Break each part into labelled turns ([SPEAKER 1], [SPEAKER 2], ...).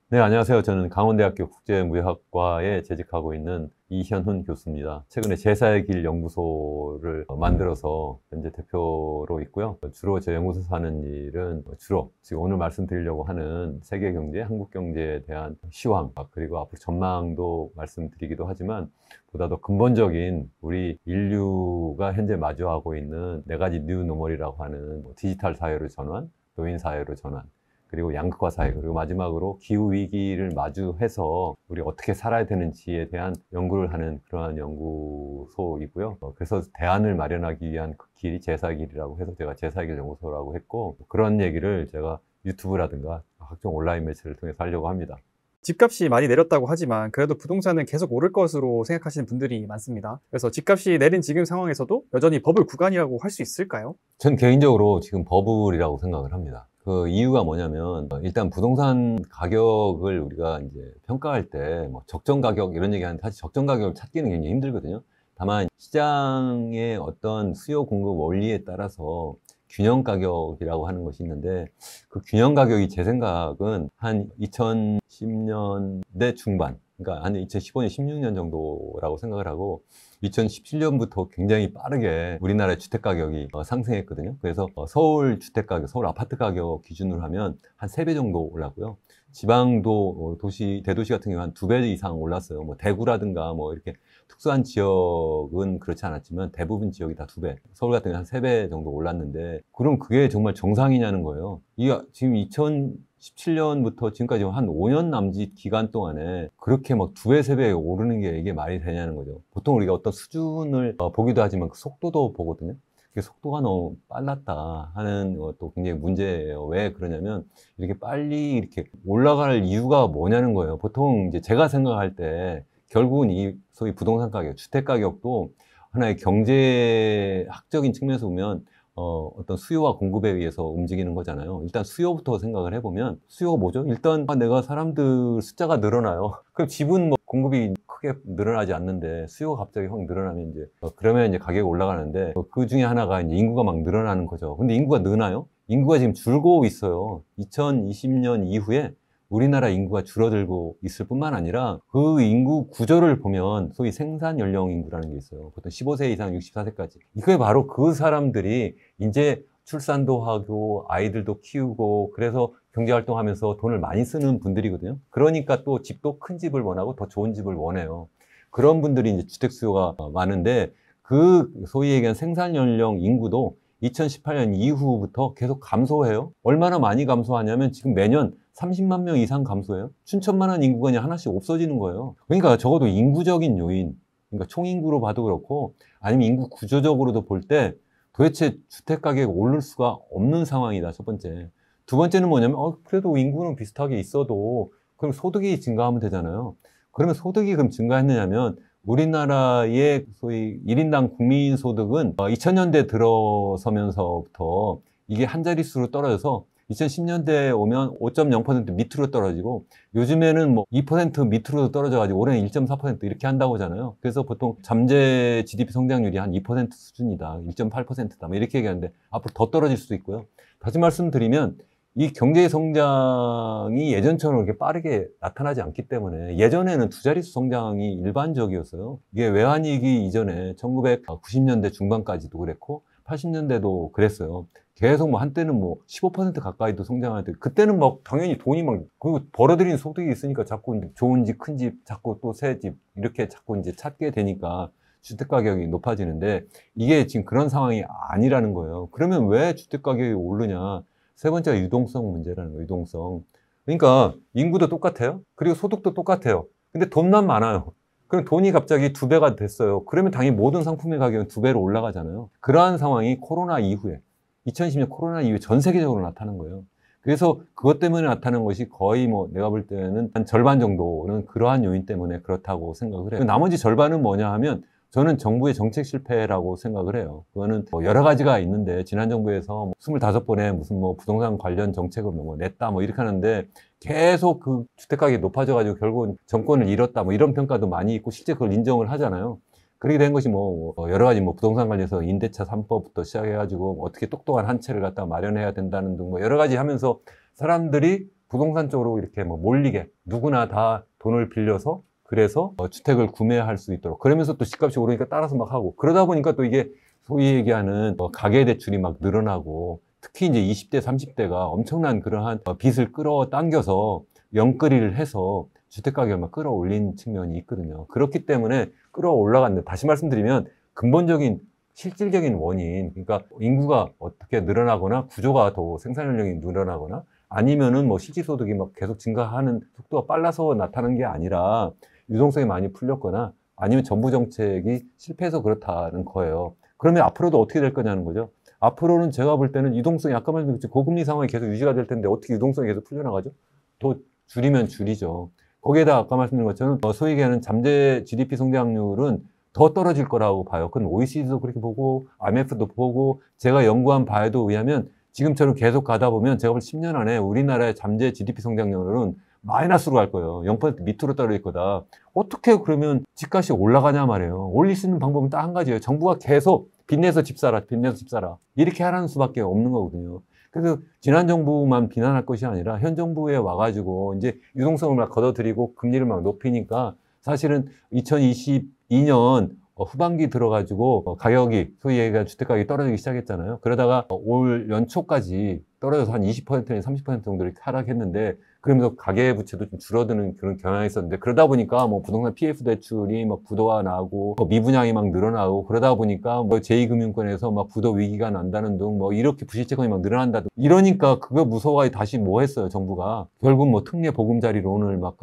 [SPEAKER 1] 네, 안녕하세요. 저는 강원대학교 국제무역학과에 재직하고 있는 이현훈 교수입니다. 최근에 제사의 길 연구소를 만들어서 현재 대표로 있고요. 주로 제 연구소에서 하는 일은 주로 지금 오늘 말씀드리려고 하는 세계 경제, 한국 경제에 대한 시황, 그리고 앞으로 전망도 말씀드리기도 하지만 보다 더 근본적인 우리 인류가 현재 마주하고 있는 네 가지 뉴노멀이라고 하는 디지털 사회로 전환, 노인 사회로 전환, 그리고 양극화 사회, 그리고 마지막으로 기후 위기를 마주해서 우리 어떻게 살아야 되는지에 대한 연구를 하는 그러한 연구소이고요. 그래서 대안을 마련하기 위한 그 길이 제사길이라고 해서 제가 제사길 연구소라고 했고, 그런 얘기를 제가 유튜브라든가 각종 온라인 매체를 통해서 하려고 합니다.
[SPEAKER 2] 집값이 많이 내렸다고 하지만 그래도 부동산은 계속 오를 것으로 생각하시는 분들이 많습니다. 그래서 집값이 내린 지금 상황에서도 여전히 버블 구간이라고 할 수 있을까요?
[SPEAKER 1] 전 개인적으로 지금 버블이라고 생각을 합니다. 그 이유가 뭐냐면 일단 부동산 가격을 우리가 이제 평가할 때 뭐 적정 가격 이런 얘기하는데 사실 적정 가격을 찾기는 굉장히 힘들거든요. 다만 시장의 어떤 수요 공급 원리에 따라서 균형 가격이라고 하는 것이 있는데, 그 균형 가격이 제 생각은 한 2010년대 중반, 그러니까 한 2015년, 16년 정도라고 생각을 하고, 2017년부터 굉장히 빠르게 우리나라의 주택 가격이 상승했거든요. 그래서 서울 주택 가격, 서울 아파트 가격 기준으로 하면 한 3배 정도 올랐고요. 지방도 도시, 대도시 같은 경우 한 2배 이상 올랐어요. 뭐 대구라든가 뭐 이렇게 특수한 지역은 그렇지 않았지만 대부분 지역이 다 2배, 서울 같은 경우 한 3배 정도 올랐는데, 그럼 그게 정말 정상이냐는 거예요. 이게 지금 2017년부터 지금까지 한 5년 남짓 기간 동안에 그렇게 막 2배, 3배 오르는 게 이게 말이 되냐는 거죠. 보통 우리가 어떤 수준을 보기도 하지만 그 속도도 보거든요. 그 속도가 너무 빨랐다 하는 것도 굉장히 문제예요. 왜 그러냐면 이렇게 빨리 이렇게 올라갈 이유가 뭐냐는 거예요. 보통 이제 제가 생각할 때 결국은 이 소위 부동산 가격, 주택 가격도 하나의 경제학적인 측면에서 보면 어떤 수요와 공급에 의해서 움직이는 거잖아요. 일단 수요부터 생각을 해보면, 수요가 뭐죠? 일단 내가 사람들 숫자가 늘어나요. 그럼 집은 뭐 공급이 크게 늘어나지 않는데 수요가 갑자기 확 늘어나면 이제 그러면 이제 가격이 올라가는데, 그 중에 하나가 이제 인구가 막 늘어나는 거죠. 근데 인구가 느나요? 인구가 지금 줄고 있어요. 2020년 이후에 우리나라 인구가 줄어들고 있을 뿐만 아니라 그 인구 구조를 보면 소위 생산 연령 인구라는 게 있어요. 보통 15세 이상 64세까지. 이게 바로 그 사람들이 이제 출산도 하고 아이들도 키우고 그래서 경제활동하면서 돈을 많이 쓰는 분들이거든요. 그러니까 또 집도 큰 집을 원하고 더 좋은 집을 원해요. 그런 분들이 이제 주택 수요가 많은데, 그 소위 얘기한 생산 연령 인구도 2018년 이후부터 계속 감소해요. 얼마나 많이 감소하냐면 지금 매년 30만 명 이상 감소해요. 춘천만한 인구가 그냥 하나씩 없어지는 거예요. 그러니까 적어도 인구적인 요인, 그러니까 총인구로 봐도 그렇고 아니면 인구 구조적으로도 볼 때 도대체 주택 가격이 오를 수가 없는 상황이다, 첫 번째. 두 번째는 뭐냐면 그래도 인구는 비슷하게 있어도 그럼 소득이 증가하면 되잖아요. 그러면 소득이 그럼 증가했느냐면 우리나라의 소위 1인당 국민 소득은 2000년대 들어서면서부터 이게 한 자릿수로 떨어져서 2010년대에 오면 5.0% 밑으로 떨어지고, 요즘에는 뭐 2% 밑으로 떨어져가지고 올해는 1.4% 이렇게 한다고 하잖아요. 그래서 보통 잠재 GDP 성장률이 한 2% 수준이다, 1.8%다, 뭐 이렇게 얘기하는데 앞으로 더 떨어질 수도 있고요. 다시 말씀드리면 이 경제 성장이 예전처럼 그렇게 빠르게 나타나지 않기 때문에, 예전에는 두 자릿수 성장이 일반적이었어요. 이게 외환위기 이전에 1990년대 중반까지도 그랬고 80년대도 그랬어요. 계속 뭐 한때는 뭐 15% 가까이도 성장할 때, 그때는 막 당연히 돈이 막 그 벌어들이는 소득이 있으니까 자꾸 좋은 집, 큰 집, 자꾸 또 새 집 이렇게 자꾸 이제 찾게 되니까 주택 가격이 높아지는데, 이게 지금 그런 상황이 아니라는 거예요. 그러면 왜 주택 가격이 오르냐? 세 번째가 유동성 문제라는 거예요. 유동성. 그러니까 인구도 똑같아요. 그리고 소득도 똑같아요. 근데 돈만 많아요. 그럼 돈이 갑자기 2배가 됐어요. 그러면 당연히 모든 상품의 가격은 2배로 올라가잖아요. 그러한 상황이 코로나 이후에, 2020년 코로나 이후에 전 세계적으로 나타난 거예요. 그래서 그것 때문에 나타난 것이 거의 뭐 내가 볼 때는 한 절반 정도는 그러한 요인 때문에 그렇다고 생각을 해요. 나머지 절반은 뭐냐 하면 저는 정부의 정책 실패라고 생각을 해요. 그거는 뭐 여러 가지가 있는데, 지난 정부에서 25번에 무슨 뭐 부동산 관련 정책을 뭐 냈다 뭐 이렇게 하는데 계속 그 주택가격이 높아져가지고 결국은 정권을 잃었다 뭐 이런 평가도 많이 있고 실제 그걸 인정을 하잖아요. 그렇게 된 것이 뭐 여러 가지 뭐 부동산 관련해서 임대차 3법부터 시작해가지고 어떻게 똑똑한 한 채를 갖다 마련해야 된다는 등 뭐 여러 가지 하면서 사람들이 부동산 쪽으로 이렇게 뭐 몰리게 누구나 다 돈을 빌려서 그래서 주택을 구매할 수 있도록 그러면서 또 집값이 오르니까 따라서 막 하고 그러다 보니까 또 이게 소위 얘기하는 가계대출이 막 늘어나고 특히 이제 20대, 30대가 엄청난 그러한 빚을 끌어당겨서 영끌이를 해서 주택가격을 막 끌어올린 측면이 있거든요. 그렇기 때문에 끌어올라갔는데 다시 말씀드리면 근본적인 실질적인 원인, 그러니까 인구가 어떻게 늘어나거나 구조가 더 생산 연령이 늘어나거나 아니면은 뭐 실질소득이 막 계속 증가하는 속도가 빨라서 나타나는 게 아니라 유동성이 많이 풀렸거나 아니면 정부 정책이 실패해서 그렇다는 거예요. 그러면 앞으로도 어떻게 될 거냐는 거죠. 앞으로는 제가 볼 때는 유동성이 아까 말씀드렸죠. 고금리 상황이 계속 유지가 될 텐데 어떻게 유동성이 계속 풀려나가죠? 더 줄이면 줄이죠. 거기에다 아까 말씀드린 것처럼 소위 얘기하는 잠재 GDP 성장률은 더 떨어질 거라고 봐요. 그건 OECD도 그렇게 보고 IMF도 보고 제가 연구한 바에도 의하면 지금처럼 계속 가다 보면 제가 볼 10년 안에 우리나라의 잠재 GDP 성장률은 마이너스로 갈 거예요. 0% 밑으로 떨어질 거다. 어떻게 그러면 집값이 올라가냐 말이에요. 올릴 수 있는 방법은 딱 한 가지예요. 정부가 계속 빚내서 집 사라, 빚내서 집 사라. 이렇게 하라는 수밖에 없는 거거든요. 그래서 지난 정부만 비난할 것이 아니라 현 정부에 와가지고 이제 유동성을 막 걷어들이고 금리를 막 높이니까 사실은 2022년 후반기 들어가지고 가격이 소위 얘기가 주택가격이 떨어지기 시작했잖아요. 그러다가 올 연초까지 떨어져서 한 20%나 30% 정도 이렇게 하락했는데 그러면서 가계부채도 좀 줄어드는 그런 경향이 있었는데 그러다 보니까 뭐 부동산 PF 대출이 막 부도가 나고 미분양이 막 늘어나고 그러다 보니까 뭐 제2금융권에서 막 부도 위기가 난다는 등 뭐 이렇게 부실채권이 막 늘어난다 등 이러니까 그거 무서워가지고 다시 뭐 했어요 정부가 결국 뭐 특례 보금자리론을 막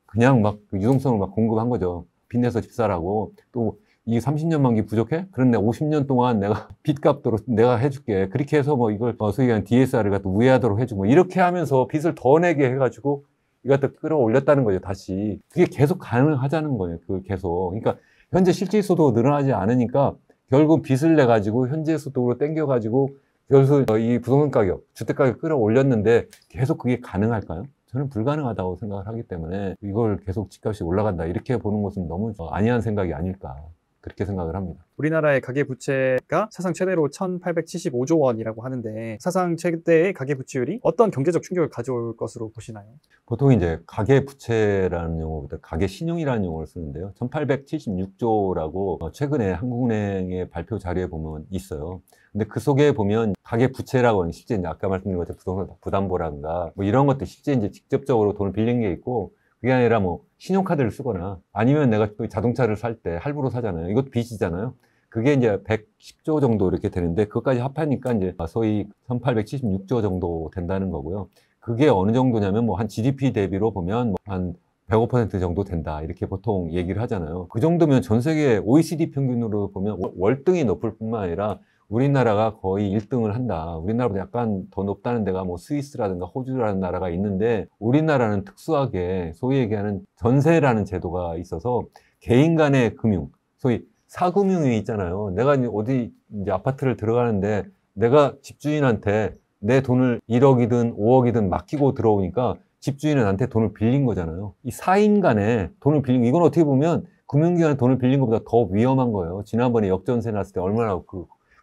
[SPEAKER 1] 그냥 막 유동성을 막 공급한 거죠. 빚내서 집 사라고. 또 이 30년 만기 부족해? 그런데 50년 동안 내가 빚값도로 내가 해줄게. 그렇게 해서 뭐 이걸 소위 얘기하는 DSR을 갖다 우회하도록 해주고 뭐 이렇게 하면서 빚을 더 내게 해가지고 이걸 갖다 끌어올렸다는 거죠, 다시. 그게 계속 가능하자는 거예요, 그 계속. 그러니까 현재 실질소득이 늘어나지 않으니까 결국 빚을 내가지고 현재 소득으로 땡겨가지고 결국 이 부동산 가격, 주택 가격 끌어올렸는데 계속 그게 가능할까요? 저는 불가능하다고 생각을 하기 때문에 이걸 계속 집값이 올라간다 이렇게 보는 것은 너무 안이한 생각이 아닐까 그렇게 생각을 합니다.
[SPEAKER 2] 우리나라의 가계부채가 사상 최대로 1,875조 원이라고 하는데 사상 최대의 가계부채율이 어떤 경제적 충격을 가져올 것으로 보시나요?
[SPEAKER 1] 보통 이제 가계부채라는 용어보다 가계신용이라는 용어를 쓰는데요. 1,876조라고 최근에 한국은행의 발표 자료에 보면 있어요. 근데 그 속에 보면 가계부채라고 하는 실제 이제 아까 말씀드린 것처럼 부동산 부담보라든가 뭐 이런 것들 실제 이제 직접적으로 돈을 빌린 게 있고 그게 아니라 뭐 신용카드를 쓰거나 아니면 내가 또 자동차를 살 때 할부로 사잖아요. 이것도 빚이잖아요. 그게 이제 110조 정도 이렇게 되는데 그것까지 합하니까 이제 소위 1,876조 정도 된다는 거고요. 그게 어느 정도냐면 뭐 한 GDP 대비로 보면 뭐 한 105% 정도 된다 이렇게 보통 얘기를 하잖아요. 그 정도면 전 세계 OECD 평균으로 보면 월등히 높을 뿐만 아니라 우리나라가 거의 1등을 한다. 우리나라보다 약간 더 높다는 데가 뭐 스위스라든가 호주라는 나라가 있는데 우리나라는 특수하게 소위 얘기하는 전세라는 제도가 있어서 개인 간의 금융, 소위 사금융이 있잖아요. 내가 어디 이제 아파트를 들어가는데 내가 집주인한테 내 돈을 1억이든 5억이든 맡기고 들어오니까 집주인은 나한테 돈을 빌린 거잖아요. 이 사인 간에 돈을 빌린, 이건 어떻게 보면 금융기관에 돈을 빌린 것보다 더 위험한 거예요. 지난번에 역전세 났을 때 얼마나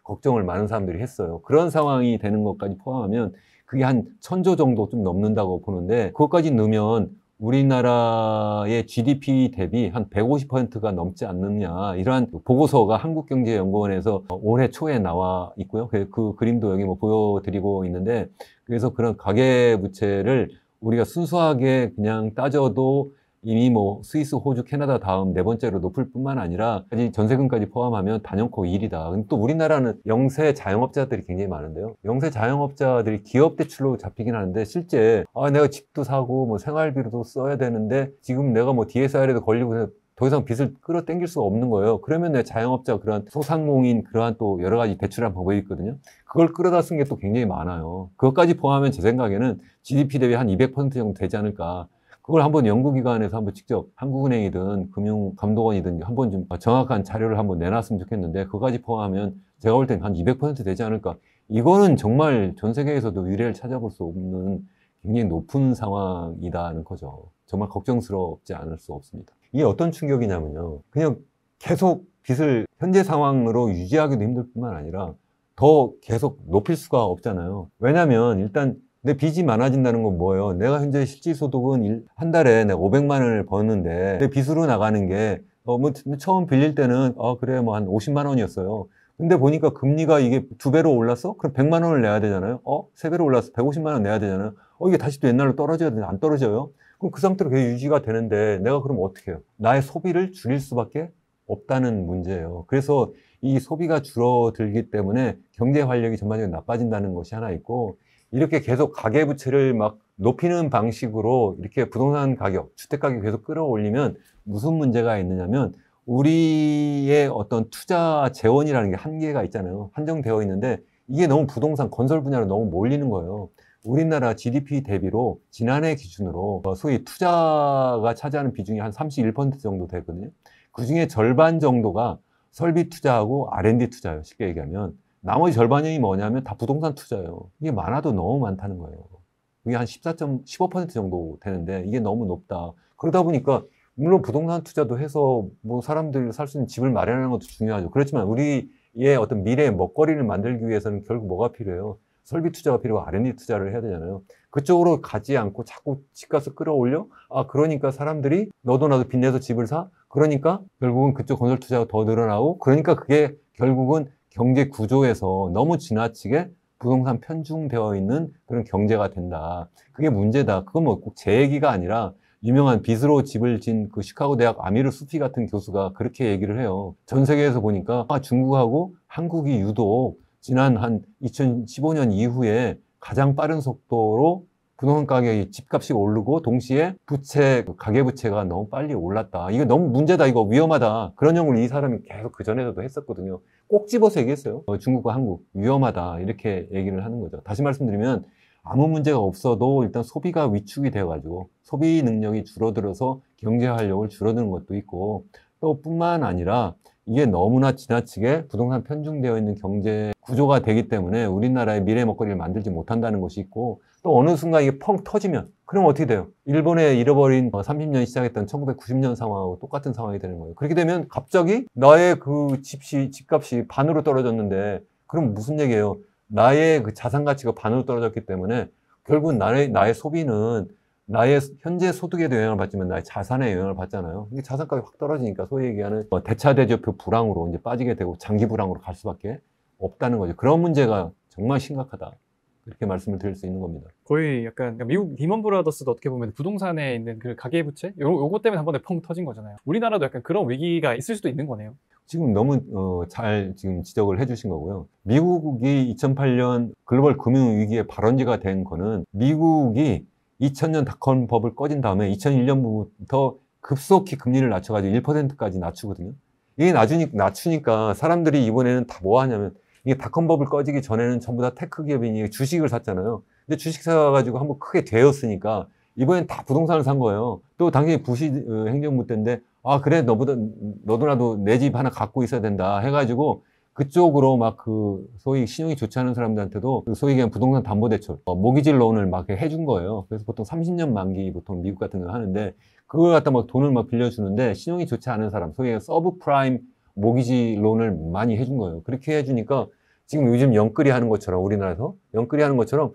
[SPEAKER 1] 걱정을 많은 사람들이 했어요. 그런 상황이 되는 것까지 포함하면 그게 한 1,000조 정도 좀 넘는다고 보는데 그것까지 넣으면 우리나라의 GDP 대비 한 150%가 넘지 않느냐 이러한 보고서가 한국경제연구원에서 올해 초에 나와 있고요. 그 그림도 여기 뭐 보여드리고 있는데 그래서 그런 가계부채를 우리가 순수하게 그냥 따져도 이미 뭐 스위스, 호주, 캐나다 다음 네 번째로 높을 뿐만 아니라 전세금까지 포함하면 단연코 1위다. 또 우리나라는 영세 자영업자들이 굉장히 많은데요. 영세 자영업자들이 기업 대출로 잡히긴 하는데 실제 내가 집도 사고 뭐 생활비로도 써야 되는데 지금 내가 뭐 DSR에도 걸리고 더 이상 빚을 끌어당길 수가 없는 거예요. 그러면 내 자영업자 그런 소상공인 그러한 또 여러 가지 대출한 방법이 있거든요. 그걸 끌어다 쓴 게 또 굉장히 많아요. 그것까지 포함하면 제 생각에는 GDP 대비 한 200% 정도 되지 않을까. 그걸 한번 연구기관에서 한번 직접 한국은행이든 금융감독원이든 한번 좀 정확한 자료를 한번 내놨으면 좋겠는데 그거까지 포함하면 제가 볼 때는 한 200% 되지 않을까. 이거는 정말 전 세계에서도 유례를 찾아볼 수 없는 굉장히 높은 상황이다는 거죠. 정말 걱정스럽지 않을 수 없습니다. 이게 어떤 충격이냐면요. 그냥 계속 빚을 현재 상황으로 유지하기도 힘들 뿐만 아니라 더 계속 높일 수가 없잖아요. 왜냐하면 일단 근데 빚이 많아진다는 건 뭐예요? 내가 현재 실질소득은 한 달에 내가 500만 원을 버는데 내 빚으로 나가는 게 뭐 처음 빌릴 때는 그래 뭐 한 50만 원이었어요. 근데 보니까 금리가 이게 2배로 올랐어? 그럼 100만 원을 내야 되잖아요. 3배로 올랐어. 150만 원 내야 되잖아요. 이게 다시 또 옛날로 떨어져야 되는데 안 떨어져요? 그럼 그 상태로 계속 유지가 되는데 내가 그럼 어떻게 해요? 나의 소비를 줄일 수밖에 없다는 문제예요. 그래서 이 소비가 줄어들기 때문에 경제 활력이 전반적으로 나빠진다는 것이 하나 있고, 이렇게 계속 가계부채를 막 높이는 방식으로 이렇게 부동산 가격, 주택 가격 계속 끌어올리면 무슨 문제가 있느냐면, 우리의 어떤 투자 재원이라는 게 한계가 있잖아요. 한정되어 있는데 이게 너무 부동산 건설 분야로 너무 몰리는 거예요. 우리나라 GDP 대비로 지난해 기준으로 소위 투자가 차지하는 비중이 한 31% 정도 되거든요. 그 중에 절반 정도가 설비 투자하고 R&D 투자예요. 쉽게 얘기하면. 나머지 절반이 뭐냐면 다 부동산 투자예요. 이게 많아도 너무 많다는 거예요. 이게 한 15% 정도 되는데 이게 너무 높다. 그러다 보니까 물론 부동산 투자도 해서 뭐 사람들이 살 수 있는 집을 마련하는 것도 중요하죠. 그렇지만 우리의 어떤 미래의 먹거리를 만들기 위해서는 결국 뭐가 필요해요? 설비 투자가 필요하고 R&D 투자를 해야 되잖아요. 그쪽으로 가지 않고 자꾸 집값을 끌어올려? 그러니까 사람들이 너도 나도 빚내서 집을 사? 그러니까 결국은 그쪽 건설 투자가 더 늘어나고, 그러니까 그게 결국은 경제 구조에서 너무 지나치게 부동산 편중되어 있는 그런 경제가 된다. 그게 문제다. 그건 뭐 꼭 제 얘기가 아니라 유명한 빚으로 집을 진 그 시카고 대학 아미르 수피 같은 교수가 그렇게 얘기를 해요. 전 세계에서 보니까 중국하고 한국이 유독 지난 한 2015년 이후에 가장 빠른 속도로 부동산 가격이 집값이 오르고 동시에 가계부채가 너무 빨리 올랐다. 이거 너무 문제다. 이거 위험하다. 그런 연구를 이 사람이 계속 그전에도 했었거든요. 꼭 집어서 얘기했어요. 중국과 한국 위험하다. 이렇게 얘기를 하는 거죠. 다시 말씀드리면 아무 문제가 없어도 일단 소비가 위축이 되어가지고 소비 능력이 줄어들어서 경제 활력을 줄어드는 것도 있고, 또 뿐만 아니라 이게 너무나 지나치게 부동산 편중되어 있는 경제 구조가 되기 때문에 우리나라의 미래 먹거리를 만들지 못한다는 것이 있고, 또 어느 순간 이게 펑 터지면 그럼 어떻게 돼요? 일본에 잃어버린 30년 시작했던 1990년 상황하고 똑같은 상황이 되는 거예요. 그렇게 되면 갑자기 나의 그 집값이 반으로 떨어졌는데, 그럼 무슨 얘기예요? 나의 그 자산 가치가 반으로 떨어졌기 때문에 결국은 나의 소비는 나의 현재 소득에도 영향을 받지만 나의 자산에 영향을 받잖아요. 이게 자산 가격이 확 떨어지니까 소위 얘기하는 대차대조표 불황으로 이제 빠지게 되고 장기 불황으로 갈 수밖에 없다는 거죠. 그런 문제가 정말 심각하다. 이렇게 말씀을 드릴 수 있는 겁니다.
[SPEAKER 2] 거의 약간 미국 리먼 브라더스도 어떻게 보면 부동산에 있는 그 가계부채? 요거 때문에 한 번에 펑 터진 거잖아요. 우리나라도 약간 그런 위기가 있을 수도 있는 거네요.
[SPEAKER 1] 지금 너무 잘 지금 지적을 해주신 거고요. 미국이 2008년 글로벌 금융위기의 발원지가 된 거는 미국이 2000년 닷컴 버블 꺼진 다음에 2001년부터 급속히 금리를 낮춰가지고 1%까지 낮추거든요. 이게 낮추니까 사람들이 이번에는 다 뭐 하냐면, 이게 닷컴 버블 꺼지기 전에는 전부 다 테크 기업이니 주식을 샀잖아요. 근데 주식 사가지고 한번 크게 되었으니까 이번엔 다 부동산을 산 거예요. 또 당연히 부시 행정부 때인데, 그래, 너도 나도 내 집 하나 갖고 있어야 된다 해가지고 그쪽으로 막 그 소위 신용이 좋지 않은 사람들한테도 그 소위 그냥 부동산 담보대출, 모기지 론을 막 해준 거예요. 그래서 보통 30년 만기 보통 미국 같은 거 하는데, 그걸 갖다 막 돈을 막 빌려주는데 신용이 좋지 않은 사람, 소위 서브 프라임 모기지 론을 많이 해준 거예요. 그렇게 해주니까 지금 요즘 영끌이 하는 것처럼, 우리나라에서 영끌이 하는 것처럼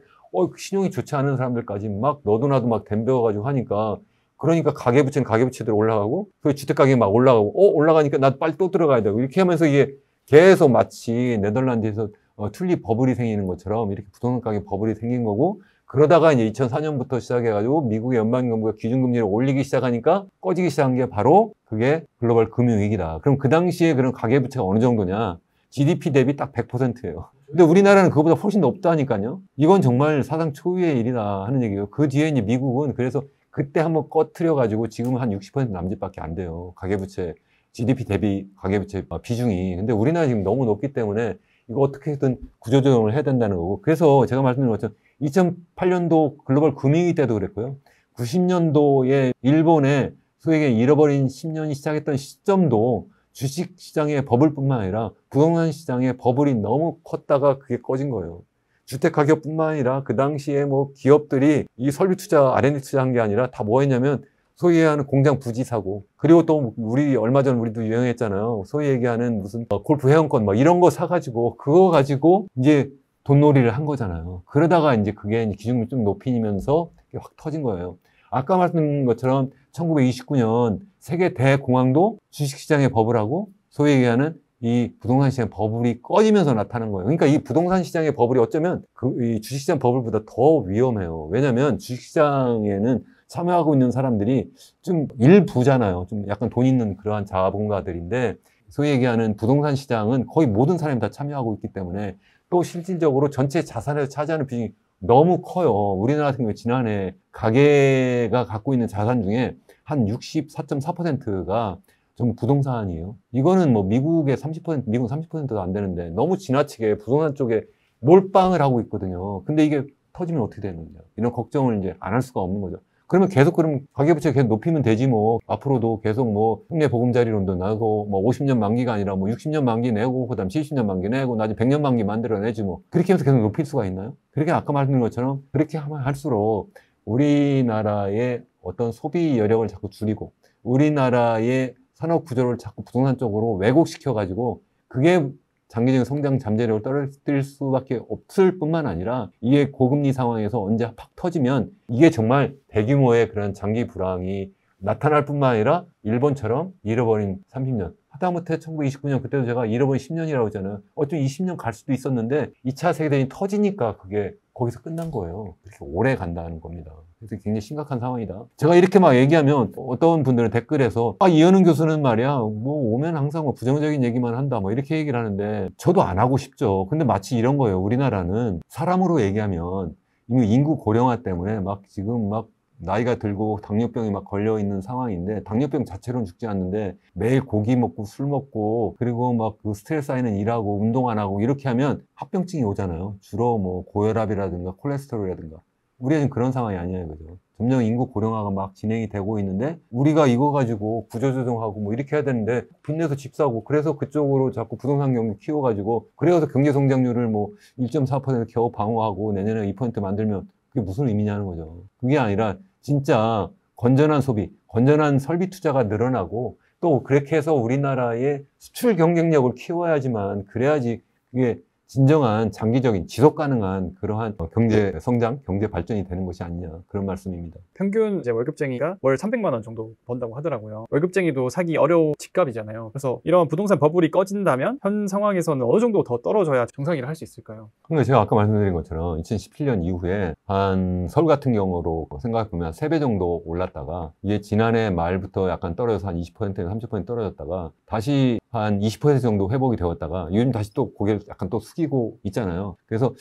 [SPEAKER 1] 신용이 좋지 않은 사람들까지 막 너도 나도 막 덤벼가지고 하니까, 그러니까 가계부채는 가계부채대로 올라가고, 그 주택가격이 막 올라가고, 올라가니까 나도 빨리 또 들어가야 되고, 이렇게 하면서 이게 계속 마치 네덜란드에서 튤립 버블이 생기는 것처럼 이렇게 부동산 가격 버블이 생긴 거고, 그러다가 이제 2004년부터 시작해가지고 미국의 연방정부가 기준금리를 올리기 시작하니까 꺼지기 시작한 게 바로 그게 글로벌 금융위기다. 그럼 그 당시에 그런 가계부채가 어느 정도냐? GDP 대비 딱 100%예요. 근데 우리나라는 그거보다 훨씬 높다니까요. 이건 정말 사상 초유의 일이다 하는 얘기예요. 그 뒤에 이제 미국은 그래서 그때 한번 꺼트려가지고 지금은 한 60% 남짓밖에 안 돼요. 가계부채, GDP 대비 가계부채 비중이. 근데 우리나라 지금 너무 높기 때문에 이거 어떻게든 구조조정을 해야 된다는 거고. 그래서 제가 말씀드린 것처럼 2008년도 글로벌 금융위기 때도 그랬고요. 90년도에 일본의 소위 잃어버린 10년이 시작했던 시점도 주식시장의 버블뿐만 아니라 부동산 시장의 버블이 너무 컸다가 그게 꺼진 거예요. 주택 가격뿐만 아니라 그 당시에 뭐 기업들이 이 설비 투자, R&D 투자한 게 아니라 다 뭐 했냐면 소위 얘기하는 공장 부지 사고, 그리고 또 우리 얼마 전 우리도 유행했잖아요. 소위 얘기하는 무슨 골프 회원권 뭐 이런 거 사가지고 그거 가지고 이제 돈놀이를 한 거잖아요. 그러다가 이제 그게 기준금리 좀 높이면서 확 터진 거예요. 아까 말씀드린 것처럼 1929년 세계 대공황도 주식시장에 버블하고 소위 얘기하는 이 부동산 시장 버블이 꺼지면서 나타난 거예요. 그러니까 이 부동산 시장의 버블이 어쩌면 이 주식시장 버블보다 더 위험해요. 왜냐하면 주식시장에는 참여하고 있는 사람들이 좀 일부잖아요. 좀 약간 돈 있는 그러한 자본가들인데 소위 얘기하는 부동산 시장은 거의 모든 사람이 다 참여하고 있기 때문에 또 실질적으로 전체 자산에서 차지하는 비중이 너무 커요. 우리나라 같은 경우에 지난해 가계가 갖고 있는 자산 중에 한 64.4%가 전부 부동산이에요. 이거는 뭐 미국의 30%, 미국 30%도 안 되는데 너무 지나치게 부동산 쪽에 몰빵을 하고 있거든요. 근데 이게 터지면 어떻게 되는 거냐. 이런 걱정을 이제 안 할 수가 없는 거죠. 그러면 계속 가계부채 계속 높이면 되지 뭐. 앞으로도 계속 뭐 흉내 보금자리론도 나고 뭐 50년 만기가 아니라 뭐 60년 만기 내고 그다음 70년 만기 내고 나중에 100년 만기 만들어내지 뭐. 그렇게 해서 계속 높일 수가 있나요? 그렇게 아까 말씀드린 것처럼 그렇게 하면 할수록 우리나라의 어떤 소비 여력을 자꾸 줄이고 우리나라의 산업 구조를 자꾸 부동산 쪽으로 왜곡시켜가지고 그게 장기적인 성장 잠재력을 떨어뜨릴 수밖에 없을 뿐만 아니라 이게 고금리 상황에서 언제 팍 터지면 이게 정말 대규모의 그런 장기 불황이 나타날 뿐만 아니라 일본처럼 잃어버린 30년. 하다못해 1929년 그때도 제가 잃어버린 10년이라고 했잖아요. 어쩜 20년 갈 수도 있었는데 2차 세계대전이 터지니까 그게 거기서 끝난 거예요. 그렇게 오래 간다는 겁니다. 그래서 굉장히 심각한 상황이다. 제가 이렇게 막 얘기하면 어떤 분들은 댓글에서 이현웅 교수는 말이야 뭐 오면 항상 뭐 부정적인 얘기만 한다 뭐 이렇게 얘기를 하는데 저도 안 하고 싶죠. 근데 마치 이런 거예요. 우리나라는 사람으로 얘기하면 이미 인구 고령화 때문에 막 지금 막 나이가 들고 당뇨병이 막 걸려 있는 상황인데 당뇨병 자체로는 죽지 않는데 매일 고기 먹고 술 먹고 그리고 막 그 스트레스 쌓이는 일하고 운동 안 하고 이렇게 하면 합병증이 오잖아요. 주로 뭐 고혈압이라든가 콜레스테롤이라든가 우리는 그런 상황이 아니에요. 그죠? 점점 인구 고령화가 막 진행이 되고 있는데 우리가 이거 가지고 구조조정하고 뭐 이렇게 해야 되는데 빚내서 집 사고 그래서 그쪽으로 자꾸 부동산 경기 키워가지고 그래서 경제 성장률을 뭐 1.4% 겨우 방어하고 내년에 2% 만들면 그게 무슨 의미냐는 거죠. 그게 아니라 진짜 건전한 소비, 건전한 설비 투자가 늘어나고 또 그렇게 해서 우리나라의 수출 경쟁력을 키워야지만 그래야지 그게 진정한 장기적인 지속 가능한 그러한 경제 성장, 경제 발전이 되는 것이 아니냐 그런 말씀입니다.
[SPEAKER 2] 평균 이제 월급쟁이가 월 300만 원 정도 번다고 하더라고요. 월급쟁이도 사기 어려운 집값이잖아요. 그래서 이런 부동산 버블이 꺼진다면 현 상황에서는 어느 정도 더 떨어져야 정상이라 할 수 있을까요?
[SPEAKER 1] 그러니까 제가 아까 말씀드린 것처럼 2017년 이후에 한 서울 같은 경우로 생각해보면 3배 정도 올랐다가 이게 지난해 말부터 약간 떨어져서 한 20%에서 30% 떨어졌다가 다시 한 20% 정도 회복이 되었다가 요즘 다시 또 고개를 약간 또 숙이고 있잖아요. 그래서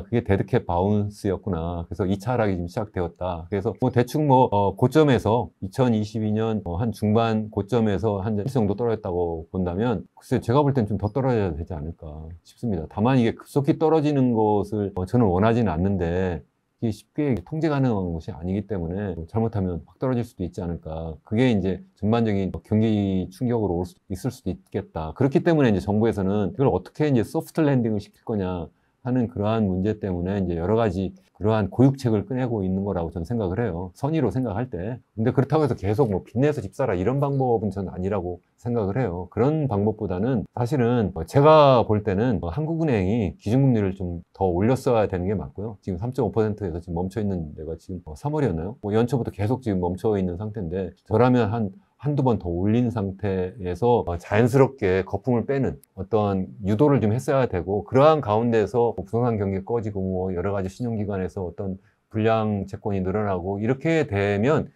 [SPEAKER 1] 그게 데드캣 바운스였구나. 그래서 2차 하락이 지금 시작되었다. 그래서 뭐 대충 뭐 고점에서 2022년 한 중반 고점에서 한 1 정도 떨어졌다고 본다면 글쎄 제가 볼 땐 좀 더 떨어져야 되지 않을까 싶습니다. 다만 이게 급속히 떨어지는 것을 저는 원하지는 않는데 이게 쉽게 통제 가능한 것이 아니기 때문에 잘못하면 확 떨어질 수도 있지 않을까. 그게 이제 전반적인 경기 충격으로 있을 수도 있겠다. 그렇기 때문에 이제 정부에서는 이걸 어떻게 이제 소프트 랜딩을 시킬 거냐 하는 그러한 문제 때문에 이제 여러 가지 그러한 고육책을 꺼내고 있는 거라고 저는 생각을 해요. 선의로 생각할 때. 근데 그렇다고 해서 계속 뭐 빚내서 집 사라 이런 방법은 저는 아니라고 생각을 해요. 그런 방법보다는 사실은 제가 볼 때는 한국은행이 기준금리를 좀 더 올렸어야 되는 게 맞고요. 지금 3.5%에서 지금 멈춰 있는 데가 지금 3월이었나요? 뭐 연초부터 계속 지금 멈춰 있는 상태인데 저라면 한두 번 더 올린 상태에서 자연스럽게 거품을 빼는 어떤 유도를 좀 했어야 되고 그러한 가운데서 부동산 경기 꺼지고 뭐 여러 가지 신용기관에서 어떤 불량 채권이 늘어나고 이렇게 되면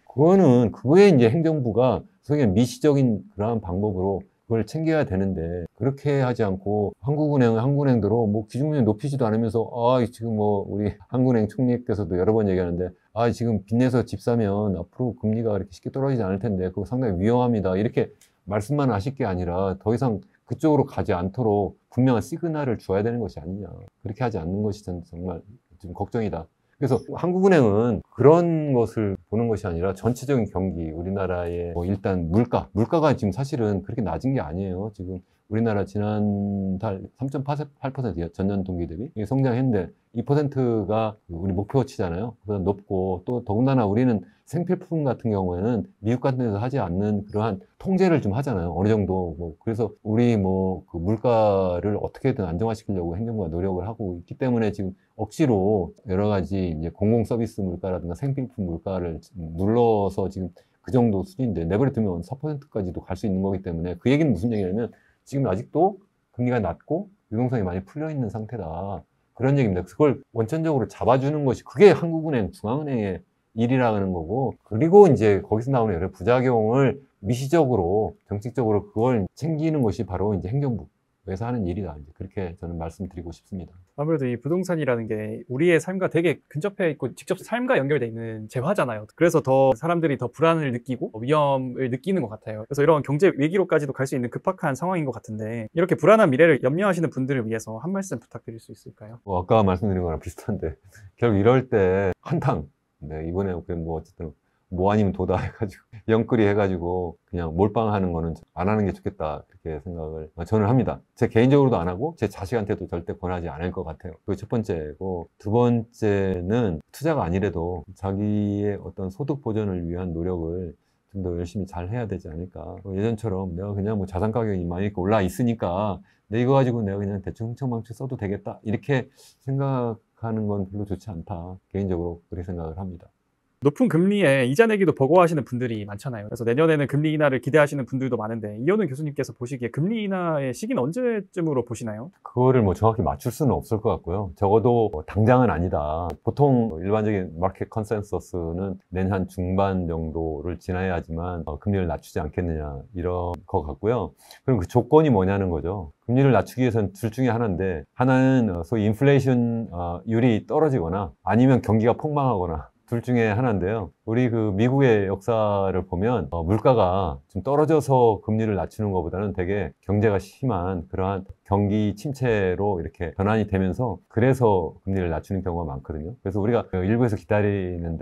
[SPEAKER 1] 그거에 이제 행정부가 소위 미시적인 그러한 방법으로 그걸 챙겨야 되는데 그렇게 하지 않고 한국은행대로 뭐 기준금리 높이지도 않으면서 지금 뭐 우리 한국은행 총리께서도 여러 번 얘기하는데 지금 빚내서 집 사면 앞으로 금리가 그렇게 쉽게 떨어지지 않을 텐데 그거 상당히 위험합니다. 이렇게 말씀만 하실 게 아니라 더 이상 그쪽으로 가지 않도록 분명한 시그널을 줘야 되는 것이 아니냐. 그렇게 하지 않는 것이 저는 정말 좀 걱정이다. 그래서 한국은행은 그런 것을 보는 것이 아니라 전체적인 경기, 우리나라의 일단 물가가 지금 사실은 그렇게 낮은 게 아니에요. 지금 우리나라 지난달 3.8% 전년 동기 대비 성장했는데 2%가 우리 목표치잖아요. 그보다 높고 또 더군다나 우리는 생필품 같은 경우에는 미국 같은 데서 하지 않는 그러한 통제를 좀 하잖아요. 어느 정도 그래서 우리 그 물가를 어떻게든 안정화시키려고 행정부가 노력을 하고 있기 때문에 지금 억지로 여러 가지 이제 공공 서비스 물가라든가 생필품 물가를 눌러서 지금 그 정도 수준인데 내버려두면 4%까지도 갈 수 있는 거기 때문에 그 얘기는 무슨 얘기냐면 지금 아직도 금리가 낮고 유동성이 많이 풀려 있는 상태다. 그런 얘기입니다. 그걸 원천적으로 잡아주는 것이 그게 한국은행, 중앙은행의 일이라는 거고, 그리고 이제 거기서 나오는 여러 부작용을 미시적으로, 정책적으로 그걸 챙기는 것이 바로 이제 행정부에서 하는 일이다. 이제 그렇게 저는 말씀드리고 싶습니다.
[SPEAKER 2] 아무래도 이 부동산이라는 게 우리의 삶과 되게 근접해 있고 직접 삶과 연결돼 있는 재화잖아요. 그래서 더 사람들이 더 불안을 느끼고 위험을 느끼는 것 같아요. 그래서 이런 경제 위기로까지도 갈 수 있는 급박한 상황인 것 같은데 이렇게 불안한 미래를 염려하시는 분들을 위해서 한 말씀 부탁드릴 수 있을까요?
[SPEAKER 1] 아까 말씀드린 거랑 비슷한데 결국 이럴 때 한탕. 네, 이번에 어쨌든 뭐 아니면 도다 해가지고 영끌이 해가지고 그냥 몰빵하는 거는 안 하는 게 좋겠다 그렇게 생각을 저는 합니다. 제 개인적으로도 안 하고 제 자식한테도 절대 권하지 않을 것 같아요. 그게 첫 번째고, 두 번째는 투자가 아니래도 자기의 어떤 소득 보전을 위한 노력을 좀 더 열심히 잘 해야 되지 않을까. 예전처럼 내가 그냥 자산 가격이 많이 올라 있으니까 내 이거 가지고 내가 그냥 대충 흥청망청 써도 되겠다 이렇게 생각하는 건 별로 좋지 않다. 개인적으로 그렇게 생각을 합니다.
[SPEAKER 2] 높은 금리에 이자 내기도 버거워하시는 분들이 많잖아요. 그래서 내년에는 금리 인하를 기대하시는 분들도 많은데 이현우 교수님께서 보시기에 금리 인하의 시기는 언제쯤으로 보시나요?
[SPEAKER 1] 그거를 정확히 맞출 수는 없을 것 같고요. 적어도 당장은 아니다. 보통 일반적인 마켓 컨센서스는 내년 중반 정도를 지나야지만 금리를 낮추지 않겠느냐 이런 것 같고요. 그럼 그 조건이 뭐냐는 거죠. 금리를 낮추기 위해서는 둘 중에 하나인데, 하나는 소위 인플레이션율이 떨어지거나 아니면 경기가 폭망하거나 둘 중에 하나인데요. 우리 미국의 역사를 보면 물가가 좀 떨어져서 금리를 낮추는 것보다는 되게 경제가 심한 그러한 경기 침체로 이렇게 전환이 되면서 그래서 금리를 낮추는 경우가 많거든요. 그래서 우리가 일부에서 기대하는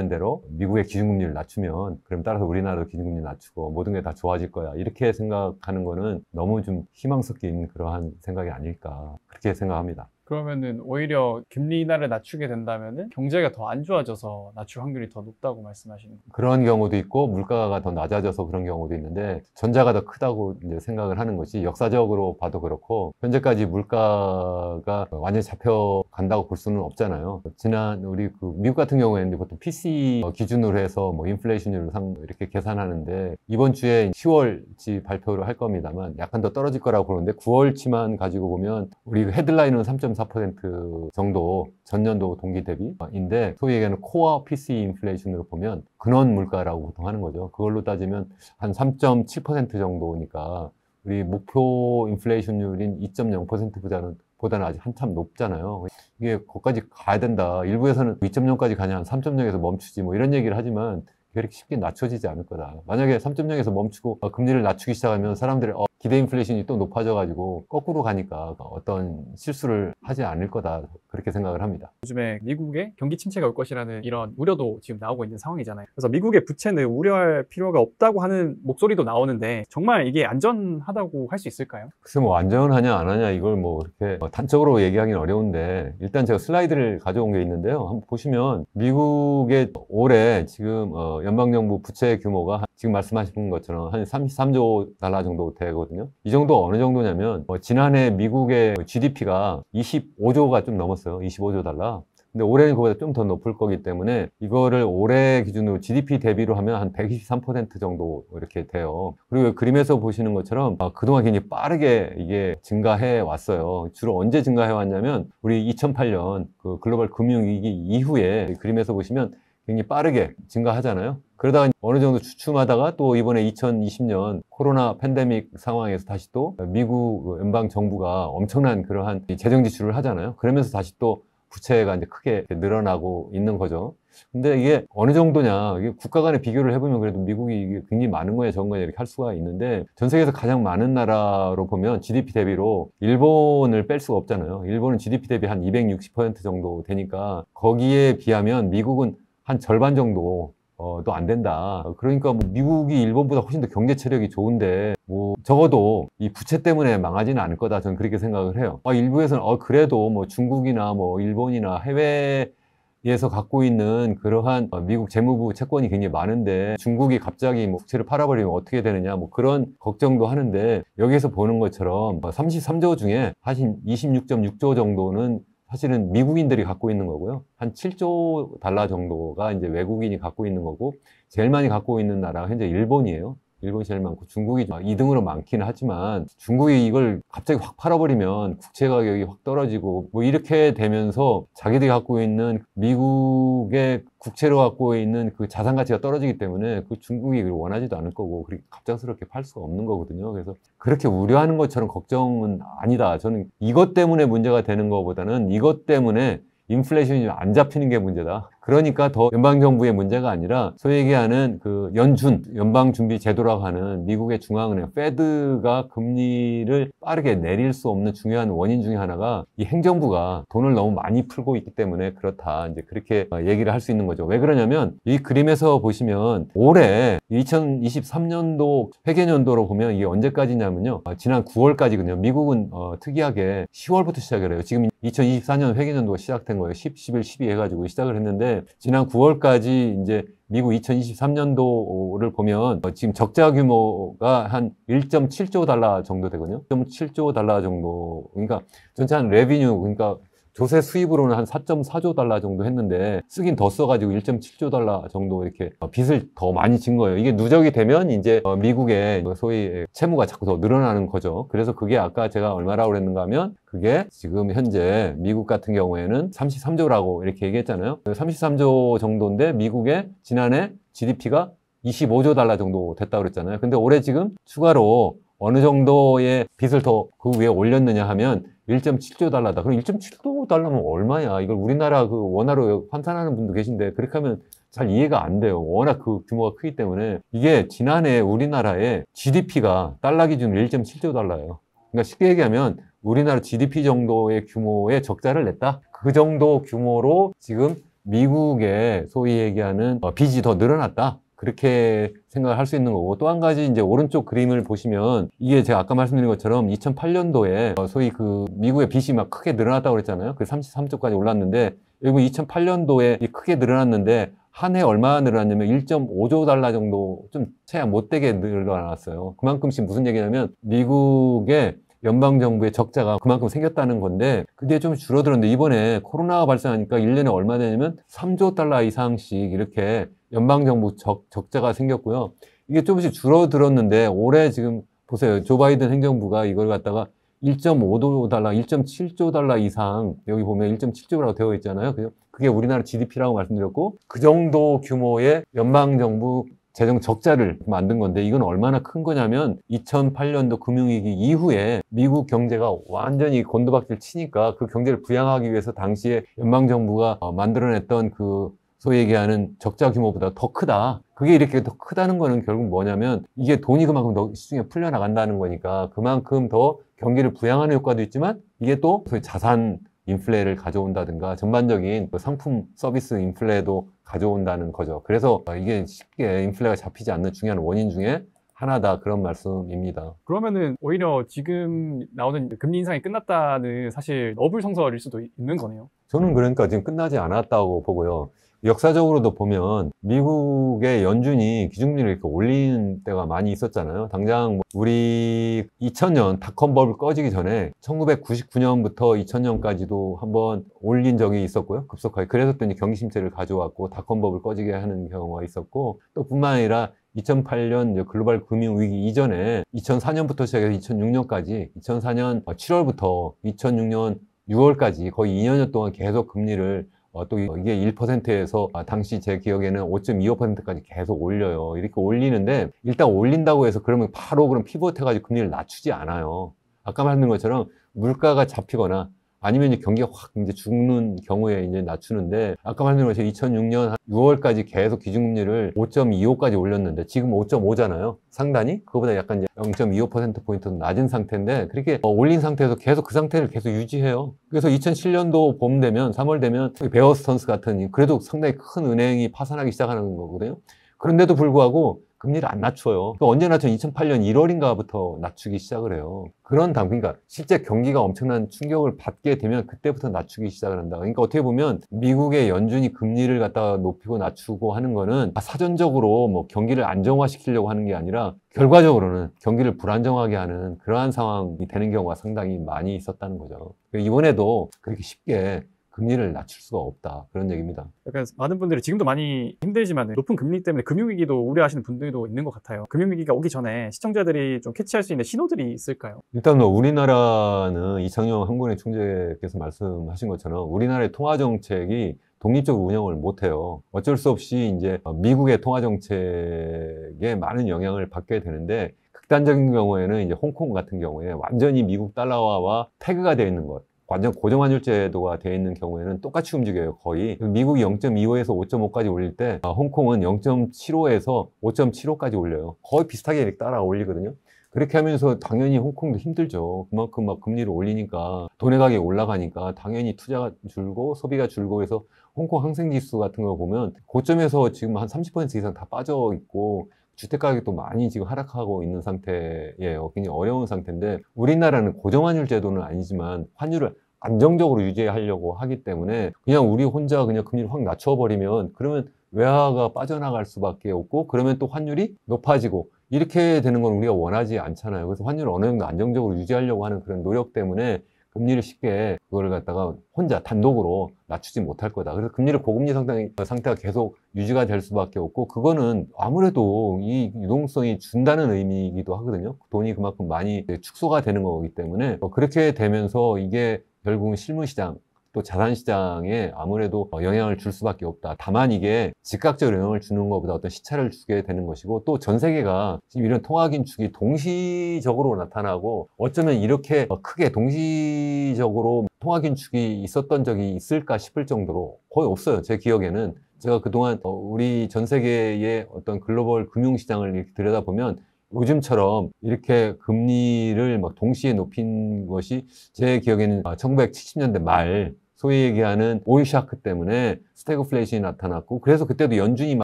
[SPEAKER 1] 대로 미국의 기준금리를 낮추면 그럼 따라서 우리나라도 기준금리 낮추고 모든 게 다 좋아질 거야 이렇게 생각하는 거는 너무 좀 희망 섞인 그러한 생각이 아닐까 그렇게 생각합니다.
[SPEAKER 2] 그러면은 오히려 금리 인하를 낮추게 된다면은 경제가 더 안 좋아져서 낮출 확률이 더 높다고 말씀하시는 거예요.
[SPEAKER 1] 그런 경우도 있고 물가가 더 낮아져서 그런 경우도 있는데 전자가 더 크다고 이제 생각을 하는 것이 역사적으로 봐도 그렇고 현재까지 물가가 완전히 잡혀간다고 볼 수는 없잖아요. 지난 우리 미국 같은 경우에는 보통 PC 기준으로 해서 인플레이션율을 이렇게 계산하는데 이번 주에 10월치 발표를 할 겁니다만 약간 더 떨어질 거라고 그러는데 9월치만 가지고 보면 우리 헤드라인은 3.4% 정도 전년도 동기 대비인데 소위 얘기하는 코어 PC 인플레이션으로 보면 근원 물가라고 보통 하는 거죠. 그걸로 따지면 한 3.7% 정도니까 우리 목표 인플레이션율인 2.0%보다는 아직 한참 높잖아요. 이게 거기까지 가야 된다. 일부에서는 2.0까지 가냐 한 3.0에서 멈추지 이런 얘기를 하지만 그렇게 쉽게 낮춰지지 않을 거다. 만약에 3.0에서 멈추고 금리를 낮추기 시작하면 사람들이 기대 인플레이션이 또 높아져가지고 거꾸로 가니까 어떤 실수를 하지 않을 거다 그렇게 생각을 합니다.
[SPEAKER 2] 요즘에 미국에 경기 침체가 올 것이라는 이런 우려도 지금 나오고 있는 상황이잖아요. 그래서 미국의 부채는 우려할 필요가 없다고 하는 목소리도 나오는데 정말 이게 안전하다고 할 수 있을까요?
[SPEAKER 1] 글쎄 안전하냐 안 하냐 이걸 이렇게 단적으로 얘기하기는 어려운데 일단 제가 슬라이드를 가져온 게 있는데요. 한번 보시면 미국의 올해 지금 연방정부 부채 규모가 지금 말씀하신 것처럼 한 33조 달러 정도 되거든요. 이 정도 어느 정도냐면 지난해 미국의 GDP가 25조가 좀 넘었어요. 25조 달러. 근데 올해는 그보다 좀 더 높을 거기 때문에 이거를 올해 기준으로 GDP 대비로 하면 한 123% 정도 이렇게 돼요. 그리고 그림에서 보시는 것처럼 그동안 굉장히 빠르게 이게 증가해 왔어요. 주로 언제 증가해 왔냐면 우리 2008년 그 글로벌 금융위기 이후에 그림에서 보시면 굉장히 빠르게 증가하잖아요. 그러다가 어느 정도 주춤하다가 또 이번에 2020년 코로나 팬데믹 상황에서 다시 또 미국 연방 정부가 엄청난 그러한 재정 지출을 하잖아요. 그러면서 다시 또 부채가 이제 크게 늘어나고 있는 거죠. 근데 이게 어느 정도냐, 이게 국가 간의 비교를 해보면 그래도 미국이 이게 굉장히 많은 거냐 적은 거냐 이렇게 할 수가 있는데 전 세계에서 가장 많은 나라로 보면 GDP 대비로 일본을 뺄 수가 없잖아요. 일본은 GDP 대비 한 260% 정도 되니까 거기에 비하면 미국은 한 절반 정도 또 안 된다. 그러니까 뭐 미국이 일본보다 훨씬 더 경제 체력이 좋은데 뭐 적어도 이 부채 때문에 망하지는 않을 거다. 저는 그렇게 생각을 해요. 일부에서는 그래도 뭐 중국이나 뭐 일본이나 해외에서 갖고 있는 그러한 미국 재무부 채권이 굉장히 많은데 중국이 갑자기 뭐 국채를 팔아버리면 어떻게 되느냐 뭐 그런 걱정도 하는데 여기에서 보는 것처럼 33조 중에 사실 26.6조 정도는 사실은 미국인들이 갖고 있는 거고요. 한 7조 달러 정도가 이제 외국인이 갖고 있는 거고, 제일 많이 갖고 있는 나라가 현재 일본이에요. 일본이 제일 많고, 중국이 2등으로 많기는 하지만, 중국이 이걸 갑자기 확 팔아버리면 국채 가격이 확 떨어지고, 뭐 이렇게 되면서 자기들이 갖고 있는 미국의 국채로 갖고 있는 그 자산 가치가 떨어지기 때문에 그 중국이 그걸 원하지도 않을 거고, 그렇게 갑작스럽게 팔 수가 없는 거거든요. 그래서 그렇게 우려하는 것처럼 걱정은 아니다. 저는 이것 때문에 문제가 되는 것보다는 이것 때문에 인플레이션이 안 잡히는 게 문제다. 그러니까 더 연방정부의 문제가 아니라 소위 얘기하는 그 연방준비제도라고 하는 미국의 중앙은행 페드가 금리를 빠르게 내릴 수 없는 중요한 원인 중에 하나가 이 행정부가 돈을 너무 많이 풀고 있기 때문에 그렇다. 이제 그렇게 얘기를 할 수 있는 거죠. 왜 그러냐면 이 그림에서 보시면 올해 2023년도 회계연도로 보면 이게 언제까지냐면요. 지난 9월까지거든요. 미국은 특이하게 10월부터 시작을 해요. 지금 2024년 회계연도가 시작된 거예요. 10, 11, 12 해가지고 시작을 했는데 지난 9월까지 이제 미국 2023년도를 보면 지금 적자 규모가 한 1.7조 달러 정도 되거든요. 1.7조 달러 정도. 그러니까 전체 한 레비뉴, 그러니까 조세 수입으로는 한 4.4조 달러 정도 했는데 쓰긴 더 써가지고 1.7조 달러 정도 이렇게 빚을 더 많이 진 거예요. 이게 누적이 되면 이제 미국의 소위 채무가 자꾸 더 늘어나는 거죠. 그래서 그게 아까 제가 얼마라고 그랬는가 하면 그게 지금 현재 미국 같은 경우에는 33조라고 이렇게 얘기했잖아요. 33조 정도인데 미국의 지난해 GDP가 25조 달러 정도 됐다고 그랬잖아요. 근데 올해 지금 추가로 어느 정도의 빚을 더 그 위에 올렸느냐 하면 1.7조 달러다. 그럼 1.7조 달러면 얼마야? 이걸 우리나라 그 원화로 환산하는 분도 계신데 그렇게 하면 잘 이해가 안 돼요. 워낙 그 규모가 크기 때문에 이게 지난해 우리나라의 GDP가 달러 기준으로 1.7조 달러예요. 그러니까 쉽게 얘기하면 우리나라 GDP 정도의 규모의 적자를 냈다. 그 정도 규모로 지금 미국의 소위 얘기하는 빚이 더 늘어났다. 그렇게 생각을 할 수 있는 거고 또 한 가지 이제 오른쪽 그림을 보시면 이게 제가 아까 말씀드린 것처럼 2008년도에 소위 그 미국의 빚이 막 크게 늘어났다고 그랬잖아요. 그 33조까지 올랐는데 여기 2008년도에 크게 늘어났는데 한 해 얼마나 늘어났냐면 1.5조 달러 정도 좀 채 못되게 늘어났어요. 그만큼씩 무슨 얘기냐면 미국의 연방정부의 적자가 그만큼 생겼다는 건데 그게 좀 줄어들었는데 이번에 코로나가 발생하니까 1년에 얼마 되냐면 3조 달러 이상씩 이렇게 연방정부 적자가 생겼고요. 이게 조금씩 줄어들었는데 올해 지금 보세요. 조 바이든 행정부가 이걸 갖다가 1.5조 달러, 1.7조 달러 이상 여기 보면 1.7조라고 되어 있잖아요. 그게 우리나라 GDP라고 말씀드렸고 그 정도 규모의 연방정부 재정 적자를 만든 건데 이건 얼마나 큰 거냐면 2008년도 금융위기 이후에 미국 경제가 완전히 곤두박질 치니까 그 경제를 부양하기 위해서 당시에 연방정부가 만들어냈던 그 소위 얘기하는 적자 규모보다 더 크다. 그게 이렇게 더 크다는 거는 결국 뭐냐면 이게 돈이 그만큼 더 시중에 풀려나간다는 거니까 그만큼 더 경기를 부양하는 효과도 있지만 이게 또 소위 자산 인플레를 가져온다든가 전반적인 상품 서비스 인플레도 가져온다는 거죠. 그래서 이게 쉽게 인플레가 잡히지 않는 중요한 원인 중에 하나다 그런 말씀입니다.
[SPEAKER 2] 그러면은 오히려 지금 나오는 금리 인상이 끝났다는 사실 어불성설일 수도 있는 거네요.
[SPEAKER 1] 저는 그러니까 지금 끝나지 않았다고 보고요. 역사적으로도 보면 미국의 연준이 기준금리를 이렇게 올리는 때가 많이 있었잖아요. 당장 우리 2000년 닷컴 버블 꺼지기 전에 1999년부터 2000년까지도 한번 올린 적이 있었고요. 급속하게. 그래서 또 이제 경기 침체를 가져왔고 닷컴 버블 꺼지게 하는 경우가 있었고 또 뿐만 아니라 2008년 글로벌 금융위기 이전에 2004년부터 시작해서 2006년까지 2004년 7월부터 2006년 6월까지 거의 2년여 동안 계속 금리를 또 이게 1%에서 당시 제 기억에는 5.25%까지 계속 올려요. 이렇게 올리는데 일단 올린다고 해서 그러면 바로 그럼 피벗 해가지고 금리를 낮추지 않아요. 아까 말씀드린 것처럼 물가가 잡히거나 아니면 이제 경기가 확 이제 죽는 경우에 이제 낮추는데, 아까 말씀드린 것처럼 2006년 6월까지 계속 기준금리를 5.25까지 올렸는데 지금 5.5잖아요. 상단이 그거보다 약간 이제 0.25%포인트 낮은 상태인데, 그렇게 올린 상태에서 계속 그 상태를 계속 유지해요. 그래서 2007년도 봄 되면, 3월 되면 베어 스턴스 같은 그래도 상당히 큰 은행이 파산하기 시작하는 거거든요. 그런데도 불구하고 금리를 안 낮춰요. 언제 낮춰? 2008년 1월인가부터 낮추기 시작을 해요. 그러니까 실제 경기가 엄청난 충격을 받게 되면 그때부터 낮추기 시작을 한다. 그러니까 어떻게 보면 미국의 연준이 금리를 갖다가 높이고 낮추고 하는 거는 사전적으로 뭐 경기를 안정화시키려고 하는 게 아니라 결과적으로는 경기를 불안정하게 하는 그러한 상황이 되는 경우가 상당히 많이 있었다는 거죠. 이번에도 그렇게 쉽게 금리를 낮출 수가 없다, 그런 얘기입니다.
[SPEAKER 2] 약간 많은 분들이 지금도 많이 힘들지만 높은 금리 때문에 금융위기도 우려하시는 분들도 있는 것 같아요. 금융위기가 오기 전에 시청자들이 좀 캐치할 수 있는 신호들이 있을까요?
[SPEAKER 1] 일단 우리나라는 이창용 한국은행 총재께서 말씀하신 것처럼 우리나라의 통화정책이 독립적으로 운영을 못해요. 어쩔 수 없이 이제 미국의 통화정책에 많은 영향을 받게 되는데, 극단적인 경우에는 이제 홍콩 같은 경우에 완전히 미국 달러화와 태그가 되어 있는 것, 완전 고정환율 제도가 되어 있는 경우에는 똑같이 움직여요, 거의. 미국이 0.25에서 5.5까지 올릴 때 홍콩은 0.75에서 5.75까지 올려요. 거의 비슷하게 따라 올리거든요. 그렇게 하면서 당연히 홍콩도 힘들죠. 그만큼 막 금리를 올리니까 돈의 가격이 올라가니까 당연히 투자가 줄고 소비가 줄고 해서 홍콩 항생지수 같은 거 보면 고점에서 지금 한 30% 이상 다 빠져 있고, 주택가격도 많이 지금 하락하고 있는 상태예요. 굉장히 어려운 상태인데, 우리나라는 고정환율 제도는 아니지만 환율을 안정적으로 유지하려고 하기 때문에 그냥 우리 혼자 그냥 금리를 확 낮춰버리면 그러면 외화가 빠져나갈 수밖에 없고, 그러면 또 환율이 높아지고 이렇게 되는 건 우리가 원하지 않잖아요. 그래서 환율을 어느 정도 안정적으로 유지하려고 하는 그런 노력 때문에 금리를 쉽게 그거를 갖다가 혼자 단독으로 낮추지 못할 거다. 그래서 금리를 고금리 상태가 계속 유지가 될 수밖에 없고, 그거는 아무래도 이 유동성이 준다는 의미이기도 하거든요. 돈이 그만큼 많이 축소가 되는 거기 때문에 그렇게 되면서 이게 결국은 실물시장 또 자산시장에 아무래도 영향을 줄 수밖에 없다. 다만 이게 즉각적으로 영향을 주는 것보다 어떤 시차를 주게 되는 것이고, 또 전 세계가 지금 이런 통화긴축이 동시적으로 나타나고, 어쩌면 이렇게 크게 동시적으로 통화긴축이 있었던 적이 있을까 싶을 정도로 거의 없어요. 제 기억에는. 제가 그동안 우리 전 세계의 어떤 글로벌 금융시장을 이렇게 들여다보면 요즘처럼 이렇게 금리를 막 동시에 높인 것이 제 기억에는 1970년대 말, 소위 얘기하는 오일 샤크 때문에 스태그플레이션이 나타났고, 그래서 그때도 연준이 막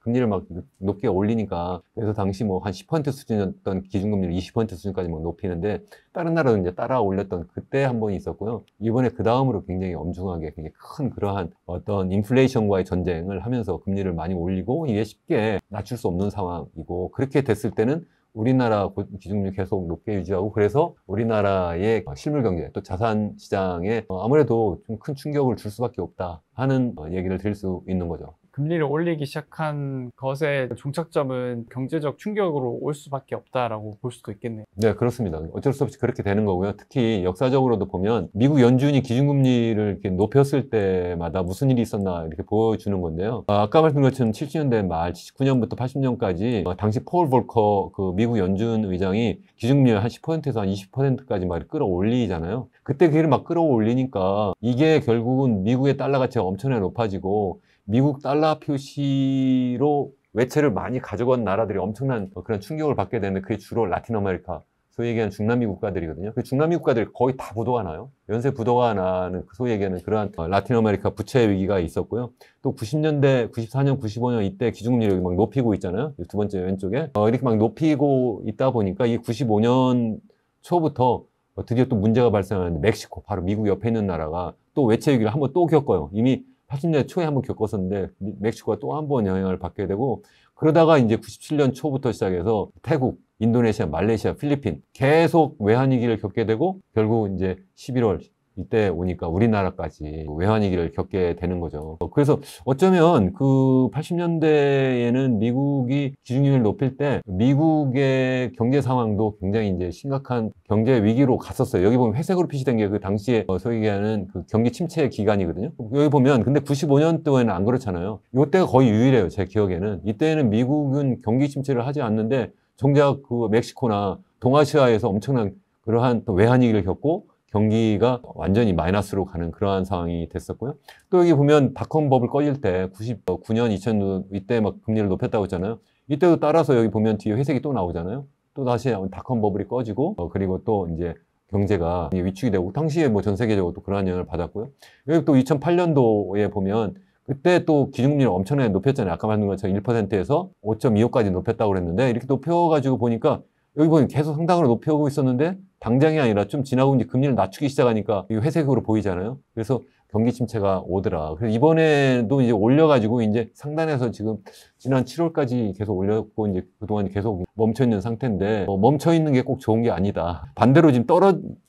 [SPEAKER 1] 금리를 막 높게 올리니까, 그래서 당시 뭐 한 10% 수준이었던 기준금리를 20% 수준까지 막 높이는데, 다른 나라도 이제 따라 올렸던 그때 한 번 있었고요. 이번에 그 다음으로 굉장히 엄중하게 굉장히 큰 그러한 어떤 인플레이션과의 전쟁을 하면서 금리를 많이 올리고, 이게 쉽게 낮출 수 없는 상황이고, 그렇게 됐을 때는 우리나라 기준금리 계속 높게 유지하고, 그래서 우리나라의 실물 경제 또 자산 시장에 아무래도 좀 큰 충격을 줄 수밖에 없다 하는 얘기를 드릴 수 있는 거죠.
[SPEAKER 2] 금리를 올리기 시작한 것의 종착점은 경제적 충격으로 올 수밖에 없다라고 볼 수도 있겠네요.
[SPEAKER 1] 네, 그렇습니다. 어쩔 수 없이 그렇게 되는 거고요. 특히 역사적으로도 보면 미국 연준이 기준금리를 이렇게 높였을 때마다 무슨 일이 있었나 이렇게 보여주는 건데요. 아까 말씀드린 것처럼 70년대 말 79년부터 80년까지 당시 폴 볼커 그 미국 연준 의장이 기준금리를 한 10%에서 한 20%까지 막 끌어올리잖아요. 그때 그를 막 끌어올리니까 이게 결국은 미국의 달러 가치가 엄청나게 높아지고, 미국 달러 표시로 외채를 많이 가져간 나라들이 엄청난 그런 충격을 받게 되는데, 그게 주로 라틴 아메리카, 소위 얘기하는 중남미 국가들이거든요. 그 중남미 국가들이 거의 다 부도가 나요. 연쇄 부도가 나는 소위 얘기하는 그러한 라틴 아메리카 부채 위기가 있었고요. 또 90년대, 94년, 95년 이때 기준금리를 막 높이고 있잖아요. 두 번째 왼쪽에. 이렇게 막 높이고 있다 보니까 이 95년 초부터 드디어 또 문제가 발생하는데, 멕시코, 바로 미국 옆에 있는 나라가 또 외채 위기를 한번 또 겪어요. 이미 80년대 초에 한번 겪었었는데 멕시코가 또 한 번 영향을 받게 되고, 그러다가 이제 97년 초부터 시작해서 태국, 인도네시아, 말레이시아, 필리핀 계속 외환위기를 겪게 되고, 결국 이제 11월 이때 오니까 우리나라까지 외환위기를 겪게 되는 거죠. 그래서 어쩌면 그 80년대에는 미국이 기준금리를 높일 때 미국의 경제 상황도 굉장히 이제 심각한 경제 위기로 갔었어요. 여기 보면 회색으로 표시된 게 그 당시에 소위 얘기하는 그 경기 침체 기간이거든요. 여기 보면 근데 95년도에는 안 그렇잖아요. 이때가 거의 유일해요. 제 기억에는. 이때는 미국은 경기 침체를 하지 않는데 정작 그 멕시코나 동아시아에서 엄청난 그러한 또 외환위기를 겪고, 경기가 완전히 마이너스로 가는 그러한 상황이 됐었고요. 또 여기 보면 닷컴 버블 꺼질 때 99년, 2000년 이때 막 금리를 높였다고 했잖아요. 이때도 따라서 여기 보면 뒤에 회색이 또 나오잖아요. 또 다시 닷컴 버블이 꺼지고 그리고 또 이제 경제가 위축이 되고 당시에 뭐 전 세계적으로 또 그러한 영향을 받았고요. 여기 또 2008년도에 보면 그때 또 기준금리를 엄청나게 높였잖아요. 아까 말한 것처럼 1%에서 5.25까지 높였다고 그랬는데 이렇게 높여가지고 보니까 여기 보면 계속 상당으로 높여오고 있었는데 당장이 아니라 좀 지나고 이제 금리를 낮추기 시작하니까 이 회색으로 보이잖아요. 그래서 경기 침체가 오더라. 그래서 이번에도 이제 올려가지고 이제 상단에서 지금 지난 7월까지 계속 올렸고 이제 그동안 계속 멈춰 있는 상태인데 멈춰 있는 게 꼭 좋은 게 아니다. 반대로 지금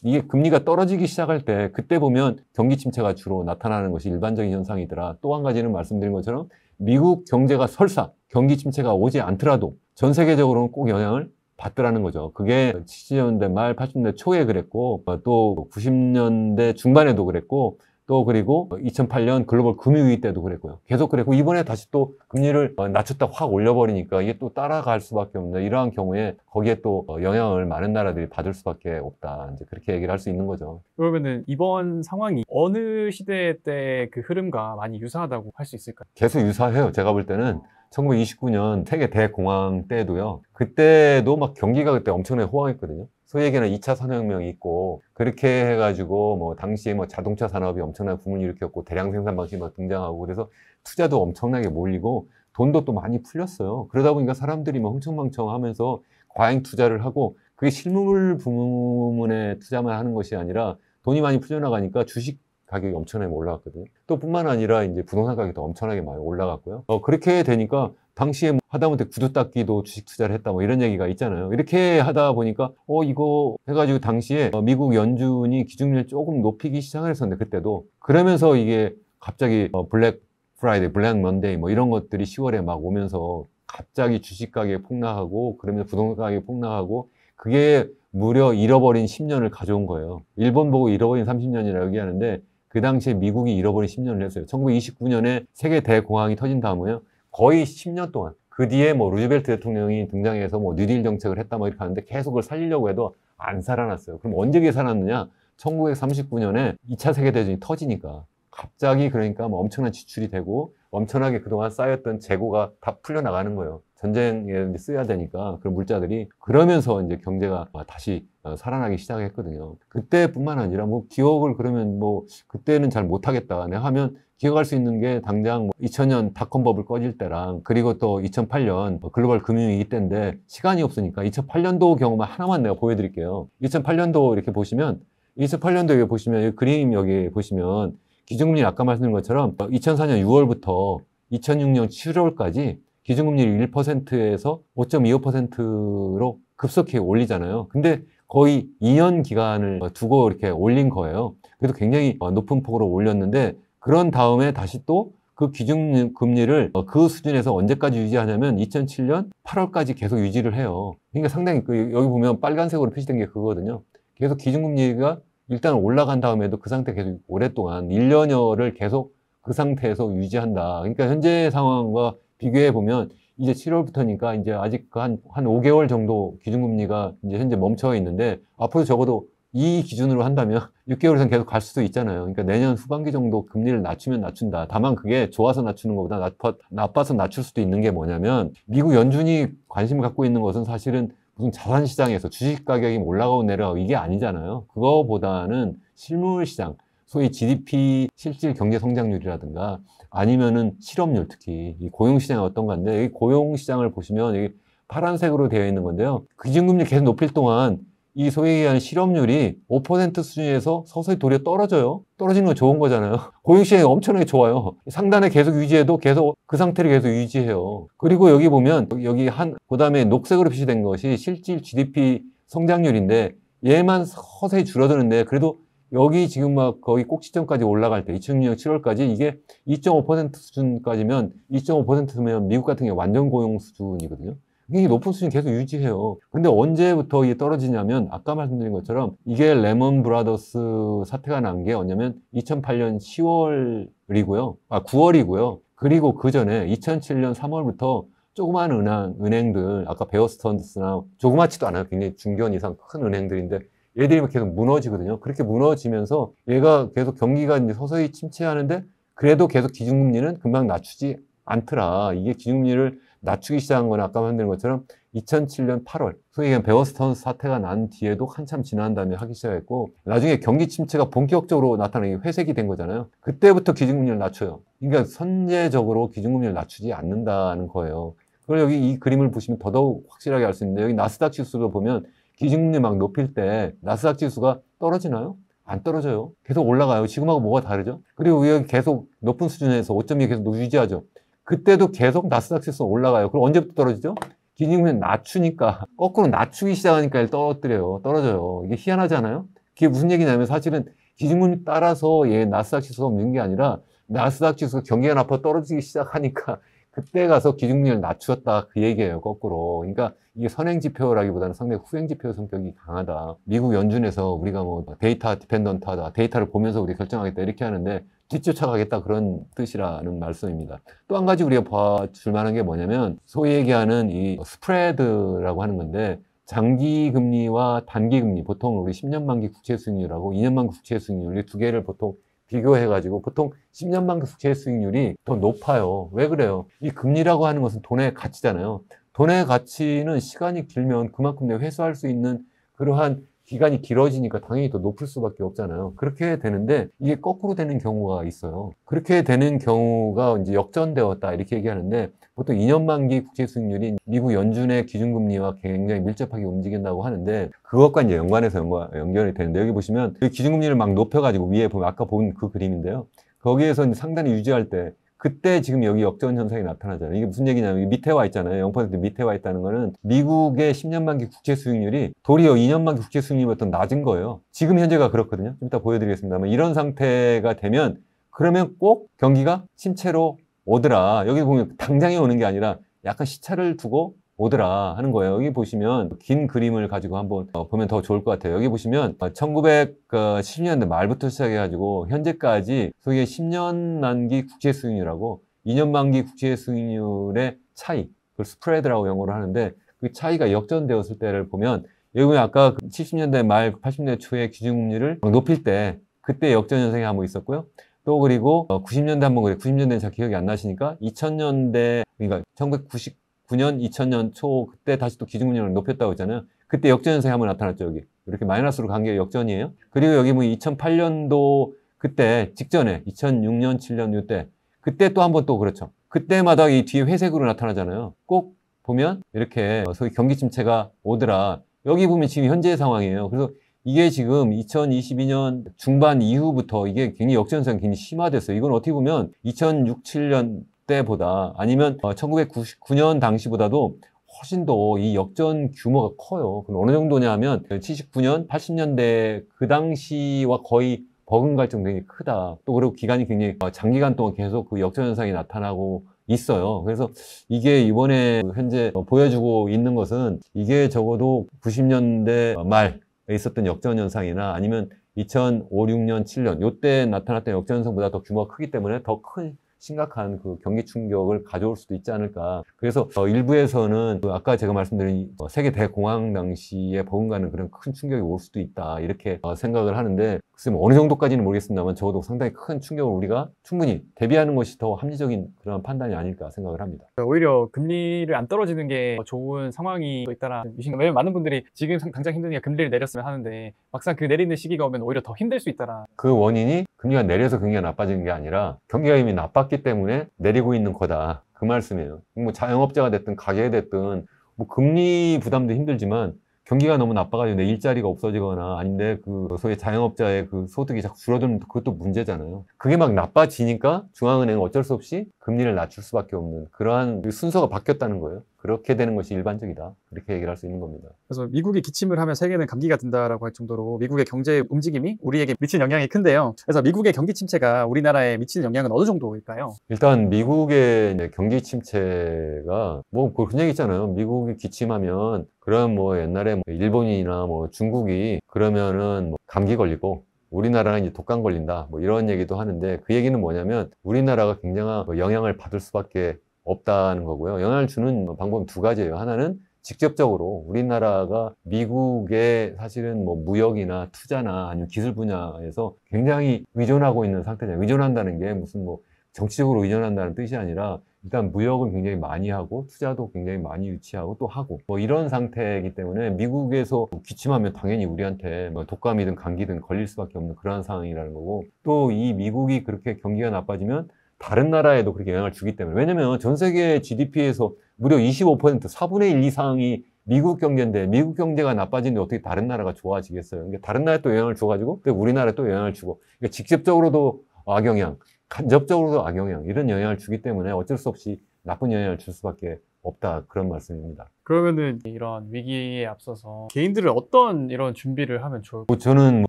[SPEAKER 1] 이게 금리가 떨어지기 시작할 때 그때 보면 경기 침체가 주로 나타나는 것이 일반적인 현상이더라. 또 한 가지는 말씀드린 것처럼 미국 경제가 설사 경기 침체가 오지 않더라도 전 세계적으로는 꼭 영향을 받더라는 거죠. 그게 70년대 말 80년대 초에 그랬고 또 90년대 중반에도 그랬고 또 그리고 2008년 글로벌 금융위기 때도 그랬고요. 계속 그랬고 이번에 다시 또 금리를 낮췄다 확 올려버리니까 이게 또 따라갈 수밖에 없는 이러한 경우에 거기에 또 영향을 많은 나라들이 받을 수밖에 없다. 이제 그렇게 얘기를 할 수 있는 거죠.
[SPEAKER 2] 그러면은 이번 상황이 어느 시대 때 그 흐름과 많이 유사하다고 할 수 있을까요?
[SPEAKER 1] 계속 유사해요. 제가 볼 때는 1929년 세계 대공황 때도요. 그때도 막 경기가 그때 엄청나게 호황했거든요. 소위 얘기하는 2차 산업혁명이 있고 그렇게 해가지고 뭐 당시에 뭐 자동차 산업이 엄청나게 붐을 일으켰고 대량 생산 방식이 막 등장하고 그래서 투자도 엄청나게 몰리고 돈도 또 많이 풀렸어요. 그러다 보니까 사람들이 막 흥청망청 하면서 과잉 투자를 하고 그게 실물 부문에 투자만 하는 것이 아니라 돈이 많이 풀려나가니까 주식 가격이 엄청나게 올라갔거든요. 또 뿐만 아니라 이제 부동산 가격도 엄청나게 많이 올라갔고요. 그렇게 되니까 당시에 뭐 하다못해 구두 닦기도 주식 투자를 했다 뭐 이런 얘기가 있잖아요. 이렇게 하다 보니까 이거 해가지고 당시에 미국 연준이 기준금리를 조금 높이기 시작을 했었는데 그때도 그러면서 이게 갑자기 블랙 프라이데이, 블랙 먼데이 뭐 이런 것들이 10월에 막 오면서 갑자기 주식 가격이 폭락하고 그러면서 부동산 가격이 폭락하고 그게 무려 잃어버린 10년을 가져온 거예요. 일본 보고 잃어버린 30년이라고 얘기하는데 그 당시에 미국이 잃어버린 10년을 했어요. 1929년에 세계 대공황이 터진 다음에요. 거의 10년 동안. 그 뒤에 뭐 루즈벨트 대통령이 등장해서 뭐 뉴딜 정책을 했다 뭐 이렇게 하는데 계속 그걸 살리려고 해도 안 살아났어요. 그럼 언제 그게 살아났느냐? 1939년에 2차 세계대전이 터지니까. 갑자기 그러니까 뭐 엄청난 지출이 되고 엄청나게 그동안 쌓였던 재고가 다 풀려나가는 거예요. 전쟁에 써야 되니까 그런 물자들이 그러면서 이제 경제가 다시 살아나기 시작했거든요. 그때뿐만 아니라 뭐 기억을 그러면 뭐 그때는 잘 못하겠다 내가 하면 기억할 수 있는 게 당장 뭐 2000년 닷컴 버블 꺼질 때랑 그리고 또 2008년 글로벌 금융위기 때인데 시간이 없으니까 2008년도 경우만 하나만 내가 보여드릴게요. 2008년도 이렇게 보시면 2008년도 여기 보시면 이 그림 여기 보시면 기준금리 아까 말씀드린 것처럼 2004년 6월부터 2006년 7월까지 기준금리를 1%에서 5.25%로 급속히 올리잖아요. 근데 거의 2년 기간을 두고 이렇게 올린 거예요. 그래도 굉장히 높은 폭으로 올렸는데 그런 다음에 다시 또 그 기준금리를 그 수준에서 언제까지 유지하냐면 2007년 8월까지 계속 유지를 해요. 그러니까 상당히 여기 보면 빨간색으로 표시된 게 그거거든요. 계속 기준금리가 일단 올라간 다음에도 그 상태 계속 오랫동안 1년여를 계속 그 상태에서 유지한다. 그러니까 현재 상황과 비교해 보면 이제 7월부터니까 이제 아직 한 5개월 정도 기준금리가 이제 현재 멈춰 있는데 앞으로 적어도 이 기준으로 한다면 6개월 이상 계속 갈 수도 있잖아요. 그러니까 내년 후반기 정도 금리를 낮추면 낮춘다. 다만 그게 좋아서 낮추는 것보다 나빠서 낮출 수도 있는 게 뭐냐면 미국 연준이 관심을 갖고 있는 것은 사실은 무슨 자산시장에서 주식 가격이 올라가고 내려가고 이게 아니잖아요. 그거보다는 실물시장, 소위 GDP 실질 경제 성장률이라든가 아니면은 실업률 특히 이 고용시장이 어떤 건데 이 고용시장을 보시면 여기 파란색으로 되어 있는 건데요. 기준금리 계속 높일 동안 이 소위 얘기하는 실업률이 5% 수준에서 서서히 도리어 떨어져요. 떨어지는 건 좋은 거잖아요. 고용시장이 엄청나게 좋아요. 상단에 계속 유지해도 계속 그 상태를 계속 유지해요. 그리고 여기 보면 그 다음에 녹색으로 표시된 것이 실질 GDP 성장률인데 얘만 서서히 줄어드는데 그래도 여기 지금 막 거의 꼭지점까지 올라갈 때 2006년 7월까지 이게 2.5% 수준까지면 2.5%면 미국 같은 게 완전 고용 수준이거든요. 이게 높은 수준 계속 유지해요. 근데 언제부터 이게 떨어지냐면 아까 말씀드린 것처럼 이게 레먼 브라더스 사태가 난 게 언제냐면 2008년 10월이고요. 9월이고요. 그리고 그 전에 2007년 3월부터 조그마한 은행들, 아까 베어스턴스나 조그맣지도 않아요. 굉장히 중견 이상 큰 은행들인데 얘들이 계속 무너지거든요. 그렇게 무너지면서 얘가 계속 경기가 이제 서서히 침체하는데 그래도 계속 기준금리는 금방 낮추지 않더라. 이게 기준금리를 낮추기 시작한 건 아까 말씀드린 것처럼 2007년 8월 소위 베어 스턴스 사태가 난 뒤에도 한참 지난 다음에 하기 시작했고 나중에 경기 침체가 본격적으로 나타나기 회색이 된 거잖아요. 그때부터 기준금리를 낮춰요. 그러니까 선제적으로 기준금리를 낮추지 않는다는 거예요. 그걸 여기 이 그림을 보시면 더더욱 확실하게 알 수 있는데 여기 나스닥 지수도 보면 기준금리 막 높일 때 나스닥 지수가 떨어지나요? 안 떨어져요. 계속 올라가요. 지금하고 뭐가 다르죠? 그리고 여기 계속 높은 수준에서 5.2 계속 유지하죠. 그때도 계속 나스닥 지수가 올라가요. 그럼 언제부터 떨어지죠? 기준금리 낮추니까 거꾸로 낮추기 시작하니까 떨어져요. 이게 희한하지 않아요? 그게 무슨 얘기냐면 사실은 기준금리 따라서 얘 나스닥 지수가 없는 게 아니라 나스닥 지수가 경기가 나빠 떨어지기 시작하니까 그때 가서 기준금리를 낮추었다 그 얘기예요. 거꾸로. 그러니까 이게 선행지표라기보다는 상당히 후행지표 성격이 강하다. 미국 연준에서 우리가 뭐 데이터 디펜던트하다. 데이터를 보면서 우리 결정하겠다 이렇게 하는데 뒤쫓아가겠다 그런 뜻이라는 말씀입니다. 또 한 가지 우리가 봐줄 만한 게 뭐냐면 소위 얘기하는 이 스프레드라고 하는 건데 장기 금리와 단기 금리 보통 우리 10년 만기 국채 수익률하고 2년 만기 국채 수익률 이 두 개를 보통 비교해가지고 보통 10년 만기 국채 수익률이 더 높아요. 왜 그래요? 이 금리라고 하는 것은 돈의 가치잖아요. 돈의 가치는 시간이 길면 그만큼 내가 회수할 수 있는 그러한 기간이 길어지니까 당연히 더 높을 수밖에 없잖아요. 그렇게 되는데 이게 거꾸로 되는 경우가 있어요. 그렇게 되는 경우가 이제 역전되었다 이렇게 얘기하는데 보통 2년 만기 국채 수익률이 미국 연준의 기준금리와 굉장히 밀접하게 움직인다고 하는데 그것과 이제 연관해서 연결이 되는데 여기 보시면 그 기준금리를 막 높여가지고 위에 보면 아까 본 그 그림인데요. 거기에서 이제 상단이 유지할 때 그때 지금 여기 역전 현상이 나타나잖아요. 이게 무슨 얘기냐면 여기 밑에 와 있잖아요. 0% 밑에 와 있다는 거는 미국의 10년 만기 국채 수익률이 도리어 2년 만기 국채 수익률보다 낮은 거예요. 지금 현재가 그렇거든요. 좀 이따 보여드리겠습니다만 이런 상태가 되면 그러면 꼭 경기가 침체로 오더라. 여기 보면 당장에 오는 게 아니라 약간 시차를 두고 오더라 하는 거예요. 여기 보시면 긴 그림을 가지고 한번 보면 더 좋을 것 같아요. 여기 보시면 1970년대 말부터 시작해가지고 현재까지 소위 10년 만기 국채 수익률하고 2년 만기 국채 수익률의 차이, 그걸 스프레드라고 영어로 하는데 그 차이가 역전되었을 때를 보면 여기 보면 아까 70년대 말 80년대 초에 기준금리를 높일 때 그때 역전 현상이 한번 있었고요. 또 그리고 90년대 한번 그래 90년대는 잘 기억이 안 나시니까 2000년대 그러니까 1999년 2000년 초 그때 다시 또 기준금리를 높였다고 했잖아요. 그때 역전 현상이 한번 나타났죠. 여기 이렇게 마이너스로 간 게 역전이에요. 그리고 여기 뭐 2008년도 그때 직전에 2006년 7년 이때 그때 또 한번 또 그렇죠. 그때마다 이 뒤에 회색으로 나타나잖아요. 꼭 보면 이렇게 소위 경기 침체가 오더라. 여기 보면 지금 현재 상황이에요. 그래서 이게 지금 2022년 중반 이후부터 이게 굉장히 역전성이 굉장히 심화됐어요. 이건 어떻게 보면 2006, 7년 때보다 아니면 1999년 당시보다도 훨씬 더 이 역전 규모가 커요. 그럼 어느 정도냐 하면 79년, 80년대 그 당시와 거의 버금갈 정도 굉장히 크다. 또 그리고 기간이 굉장히 장기간 동안 계속 그 역전 현상이 나타나고 있어요. 그래서 이게 이번에 현재 보여주고 있는 것은 이게 적어도 90년대 말에 있었던 역전 현상이나 아니면 2005, 6년, 7년 요때 나타났던 역전 현상보다 더 규모가 크기 때문에 더 큰 심각한 그 경기 충격을 가져올 수도 있지 않을까. 그래서 일부에서는 아까 제가 말씀드린 세계 대공황 당시에 버금가는 그런 큰 충격이 올 수도 있다 이렇게 생각을 하는데 글쎄 뭐 어느 정도까지는 모르겠습니다만 적어도 상당히 큰 충격을 우리가 충분히 대비하는 것이 더 합리적인 그런 판단이 아닐까 생각을 합니다.
[SPEAKER 2] 오히려 금리를 안 떨어지는 게 좋은 상황이 또 있다라는 위신감. 왜냐면 많은 분들이 지금 당장 힘드니까 금리를 내렸으면 하는데 막상 그 내리는 시기가 오면 오히려 더 힘들 수 있다라.
[SPEAKER 1] 그 원인이 금리가 내려서 경기가 나빠지는 게 아니라 경기가 이미 나빴기 때문에 내리고 있는 거다. 그 말씀이에요. 뭐 자영업자가 됐든 가게가 됐든 뭐 금리 부담도 힘들지만 경기가 너무 나빠가지고 내 일자리가 없어지거나 아닌데 그 소위 자영업자의 그 소득이 자꾸 줄어들면 그것도 문제잖아요. 그게 막 나빠지니까 중앙은행은 어쩔 수 없이 금리를 낮출 수밖에 없는 그러한 순서가 바뀌었다는 거예요. 그렇게 되는 것이 일반적이다. 이렇게 얘기를 할 수 있는 겁니다.
[SPEAKER 2] 그래서 미국이 기침을 하면 세계는 감기가 든다라고 할 정도로 미국의 경제 움직임이 우리에게 미치는 영향이 큰데요. 그래서 미국의 경기 침체가 우리나라에 미치는 영향은 어느 정도일까요?
[SPEAKER 1] 일단 미국의 이제 경기 침체가 뭐 그런 얘기 있잖아요. 미국이 기침하면 그럼 뭐 옛날에 뭐 일본이나 뭐 중국이 그러면은 뭐 감기 걸리고 우리나라는 이제 독감 걸린다 뭐 이런 얘기도 하는데 그 얘기는 뭐냐면 우리나라가 굉장한 영향을 받을 수밖에 없다는 거고요. 영향을 주는 방법은 두 가지예요. 하나는 직접적으로 우리나라가 미국의 사실은 뭐 무역이나 투자나 아니면 기술 분야에서 굉장히 의존하고 있는 상태잖아요. 의존한다는 게 무슨 뭐 정치적으로 의존한다는 뜻이 아니라 일단 무역을 굉장히 많이 하고 투자도 굉장히 많이 유치하고 또 하고 뭐 이런 상태이기 때문에 미국에서 기침하면 당연히 우리한테 뭐 독감이든 감기든 걸릴 수밖에 없는 그런 상황이라는 거고, 또 이 미국이 그렇게 경기가 나빠지면 다른 나라에도 그렇게 영향을 주기 때문에, 왜냐면 전 세계 GDP에서 무려 25% 4분의 1 이상이 미국 경제인데 미국 경제가 나빠지는데 어떻게 다른 나라가 좋아지겠어요? 그러니까 다른 나라에 또 영향을 줘가지고 또 우리나라에 또 영향을 주고, 그러니까 직접적으로도 악영향, 간접적으로도 악영향, 이런 영향을 주기 때문에 어쩔 수 없이 나쁜 영향을 줄 수밖에 없다, 그런 말씀입니다.
[SPEAKER 2] 그러면은 이런 위기에 앞서서 개인들은 어떤 이런 준비를 하면 좋을까요?
[SPEAKER 1] 뭐 저는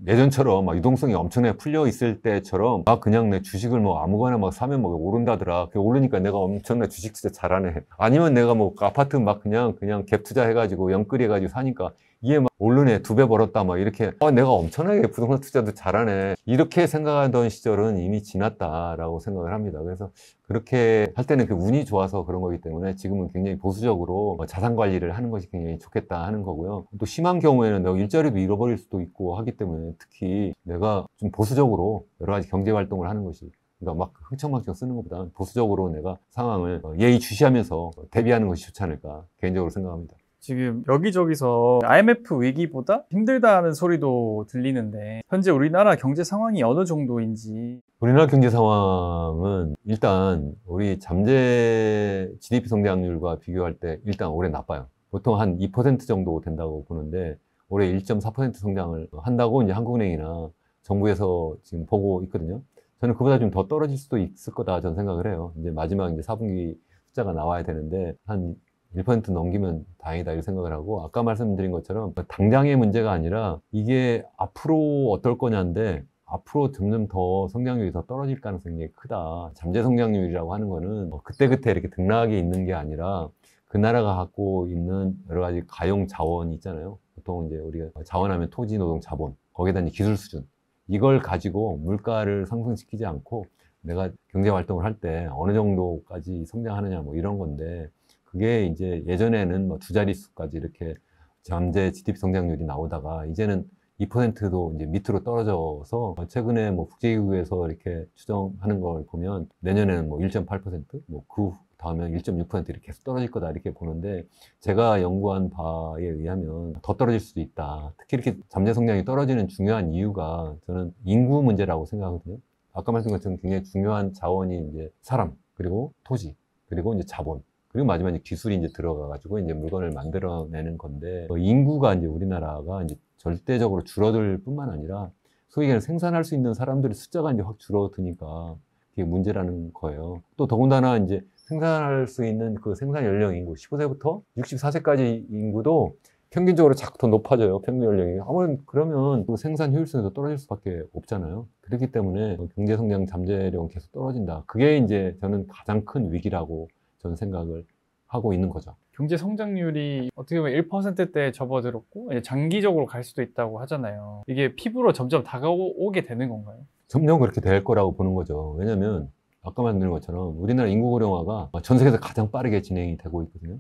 [SPEAKER 1] 예전처럼 막 유동성이 엄청나게 풀려 있을 때처럼 막 그냥 내 주식을 뭐 아무거나 막 사면 막 오른다더라. 그게 오르니까 내가 엄청나게 주식 투자 잘하네. 아니면 내가 뭐 아파트 막 그냥 갭 투자해가지고 영끌이 해가지고 사니까 이게 막 오르네, 2배 벌었다 막 이렇게, 내가 엄청나게 부동산 투자도 잘하네, 이렇게 생각하던 시절은 이미 지났다라고 생각을 합니다. 그래서 그렇게 할 때는 그 운이 좋아서 그런 거기 때문에 지금은 굉장히 보수적으로 자산 관리를 하는 것이 굉장히 좋겠다 하는 거고요. 또 심한 경우에는 내가 일자리도 잃어버릴 수도 있고 하기 때문에 특히 내가 좀 보수적으로 여러 가지 경제 활동을 하는 것이, 그러니까 막 흥청망청 쓰는 것보다 보수적으로 내가 상황을 예의주시하면서 대비하는 것이 좋지 않을까 개인적으로 생각합니다.
[SPEAKER 2] 지금 여기저기서 IMF 위기보다 힘들다는 소리도 들리는데 현재 우리나라 경제 상황이 어느 정도인지.
[SPEAKER 1] 우리나라 경제 상황은 일단 우리 잠재 GDP 성장률과 비교할 때 일단 올해 나빠요. 보통 한 2% 정도 된다고 보는데 올해 1.4% 성장을 한다고 이제 한국은행이나 정부에서 지금 보고 있거든요. 저는 그보다 좀 더 떨어질 수도 있을 거다 저는 생각을 해요. 이제 마지막 이제 4분기 숫자가 나와야 되는데 한 1% 넘기면 다행이다 이렇게 생각을 하고, 아까 말씀드린 것처럼 당장의 문제가 아니라 이게 앞으로 어떨 거냐인데 앞으로 점점 더 성장률이 더 떨어질 가능성이 굉장히 크다. 잠재 성장률이라고 하는 거는 그때그때 이렇게 등락이 있는 게 아니라 그 나라가 갖고 있는 여러 가지 가용 자원이 있잖아요. 보통 이제 우리가 자원하면 토지, 노동, 자본, 거기에다 이제 기술 수준, 이걸 가지고 물가를 상승시키지 않고 내가 경제 활동을 할 때 어느 정도까지 성장하느냐 뭐 이런 건데, 그게 이제 예전에는 뭐 두 자릿수까지 이렇게 잠재 GDP 성장률이 나오다가 이제는 2%도 이제 밑으로 떨어져서 최근에 뭐 국제기구에서 이렇게 추정하는 걸 보면 내년에는 뭐 1.8%, 뭐 그 다음에 1.6% 이렇게 계속 떨어질 거다 이렇게 보는데, 제가 연구한 바에 의하면 더 떨어질 수도 있다. 특히 이렇게 잠재 성장이 떨어지는 중요한 이유가 저는 인구 문제라고 생각하거든요. 아까 말씀드린 것처럼 굉장히 중요한 자원이 이제 사람, 그리고 토지, 그리고 이제 자본, 그리고 마지막에 기술이 이제 들어가가지고 이제 물건을 만들어내는 건데, 인구가 이제 우리나라가 이제 절대적으로 줄어들 뿐만 아니라 소위 얘기하는 생산할 수 있는 사람들의 숫자가 이제 확 줄어드니까 그게 문제라는 거예요. 또 더군다나 이제 생산할 수 있는 그 생산 연령 인구 15세부터 64세까지 인구도 평균적으로 자꾸 더 높아져요. 평균 연령이. 아무래도 그러면 그 생산 효율성이 더 떨어질 수밖에 없잖아요. 그렇기 때문에 경제 성장 잠재력은 계속 떨어진다. 그게 이제 저는 가장 큰 위기라고 저는 생각을 하고 있는 거죠.
[SPEAKER 2] 경제 성장률이 어떻게 보면 1%대에 접어들었고 이제 장기적으로 갈 수도 있다고 하잖아요. 이게 피부로 점점 다가오게 되는 건가요?
[SPEAKER 1] 점점 그렇게 될 거라고 보는 거죠. 왜냐면 아까 말씀드린 것처럼 우리나라 인구 고령화가 전 세계에서 가장 빠르게 진행이 되고 있거든요.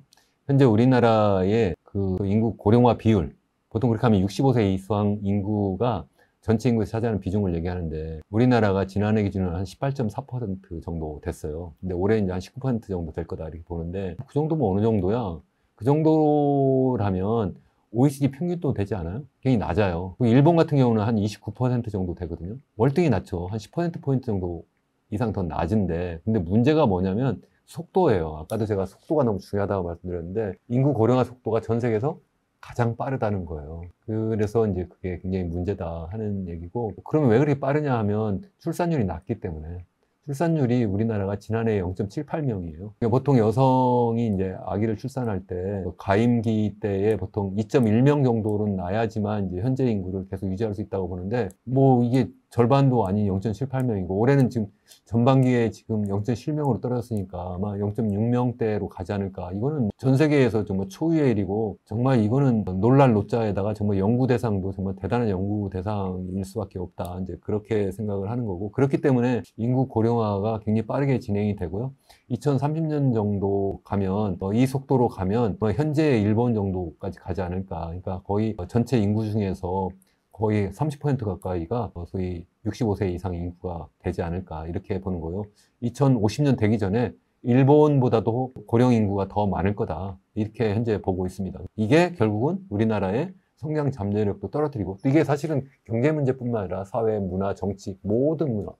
[SPEAKER 1] 현재 우리나라의 그 인구 고령화 비율, 보통 그렇게 하면 65세 이상 인구가 전체 인구에서 차지하는 비중을 얘기하는데, 우리나라가 지난해 기준으로 한 18.4% 정도 됐어요. 근데 올해 이제 한 19% 정도 될 거다 이렇게 보는데, 그 정도면 어느 정도야? 그 정도라면 OECD 평균도 되지 않아요? 굉장히 낮아요. 일본 같은 경우는 한 29% 정도 되거든요. 월등히 낮죠. 한 10%포인트 정도 이상 더 낮은데, 근데 문제가 뭐냐면 속도예요. 아까도 제가 속도가 너무 중요하다고 말씀드렸는데, 인구 고령화 속도가 전 세계에서 가장 빠르다는 거예요. 그래서 이제 그게 굉장히 문제다 하는 얘기고, 그러면 왜 그렇게 빠르냐 하면 출산율이 낮기 때문에. 출산율이 우리나라가 지난해 0.78명이에요. 그러니까 보통 여성이 이제 아기를 출산할 때 가임기 때에 보통 2.1명 정도는 낳아야지만 이제 현재 인구를 계속 유지할 수 있다고 보는데, 뭐 이게 절반도 아닌 0.78명이고 올해는 지금 전반기에 지금 0.7명으로 떨어졌으니까 아마 0.6명대로 가지 않을까. 이거는 전 세계에서 정말 초유의 일이고 정말 이거는 놀랄 노자에다가 정말 연구 대상도 정말 대단한 연구 대상일 수밖에 없다. 이제 그렇게 생각을 하는 거고 그렇기 때문에 인구 고령화가 굉장히 빠르게 진행이 되고요. 2030년 정도 가면 이 속도로 가면 현재의 일본 정도까지 가지 않을까. 그러니까 거의 전체 인구 중에서 거의 30% 가까이가 소위 65세 이상 인구가 되지 않을까 이렇게 보는 거예요. 2050년 되기 전에 일본보다도 고령 인구가 더 많을 거다 이렇게 현재 보고 있습니다. 이게 결국은 우리나라의 성장 잠재력도 떨어뜨리고 이게 사실은 경제 문제뿐만 아니라 사회, 문화, 정치 모든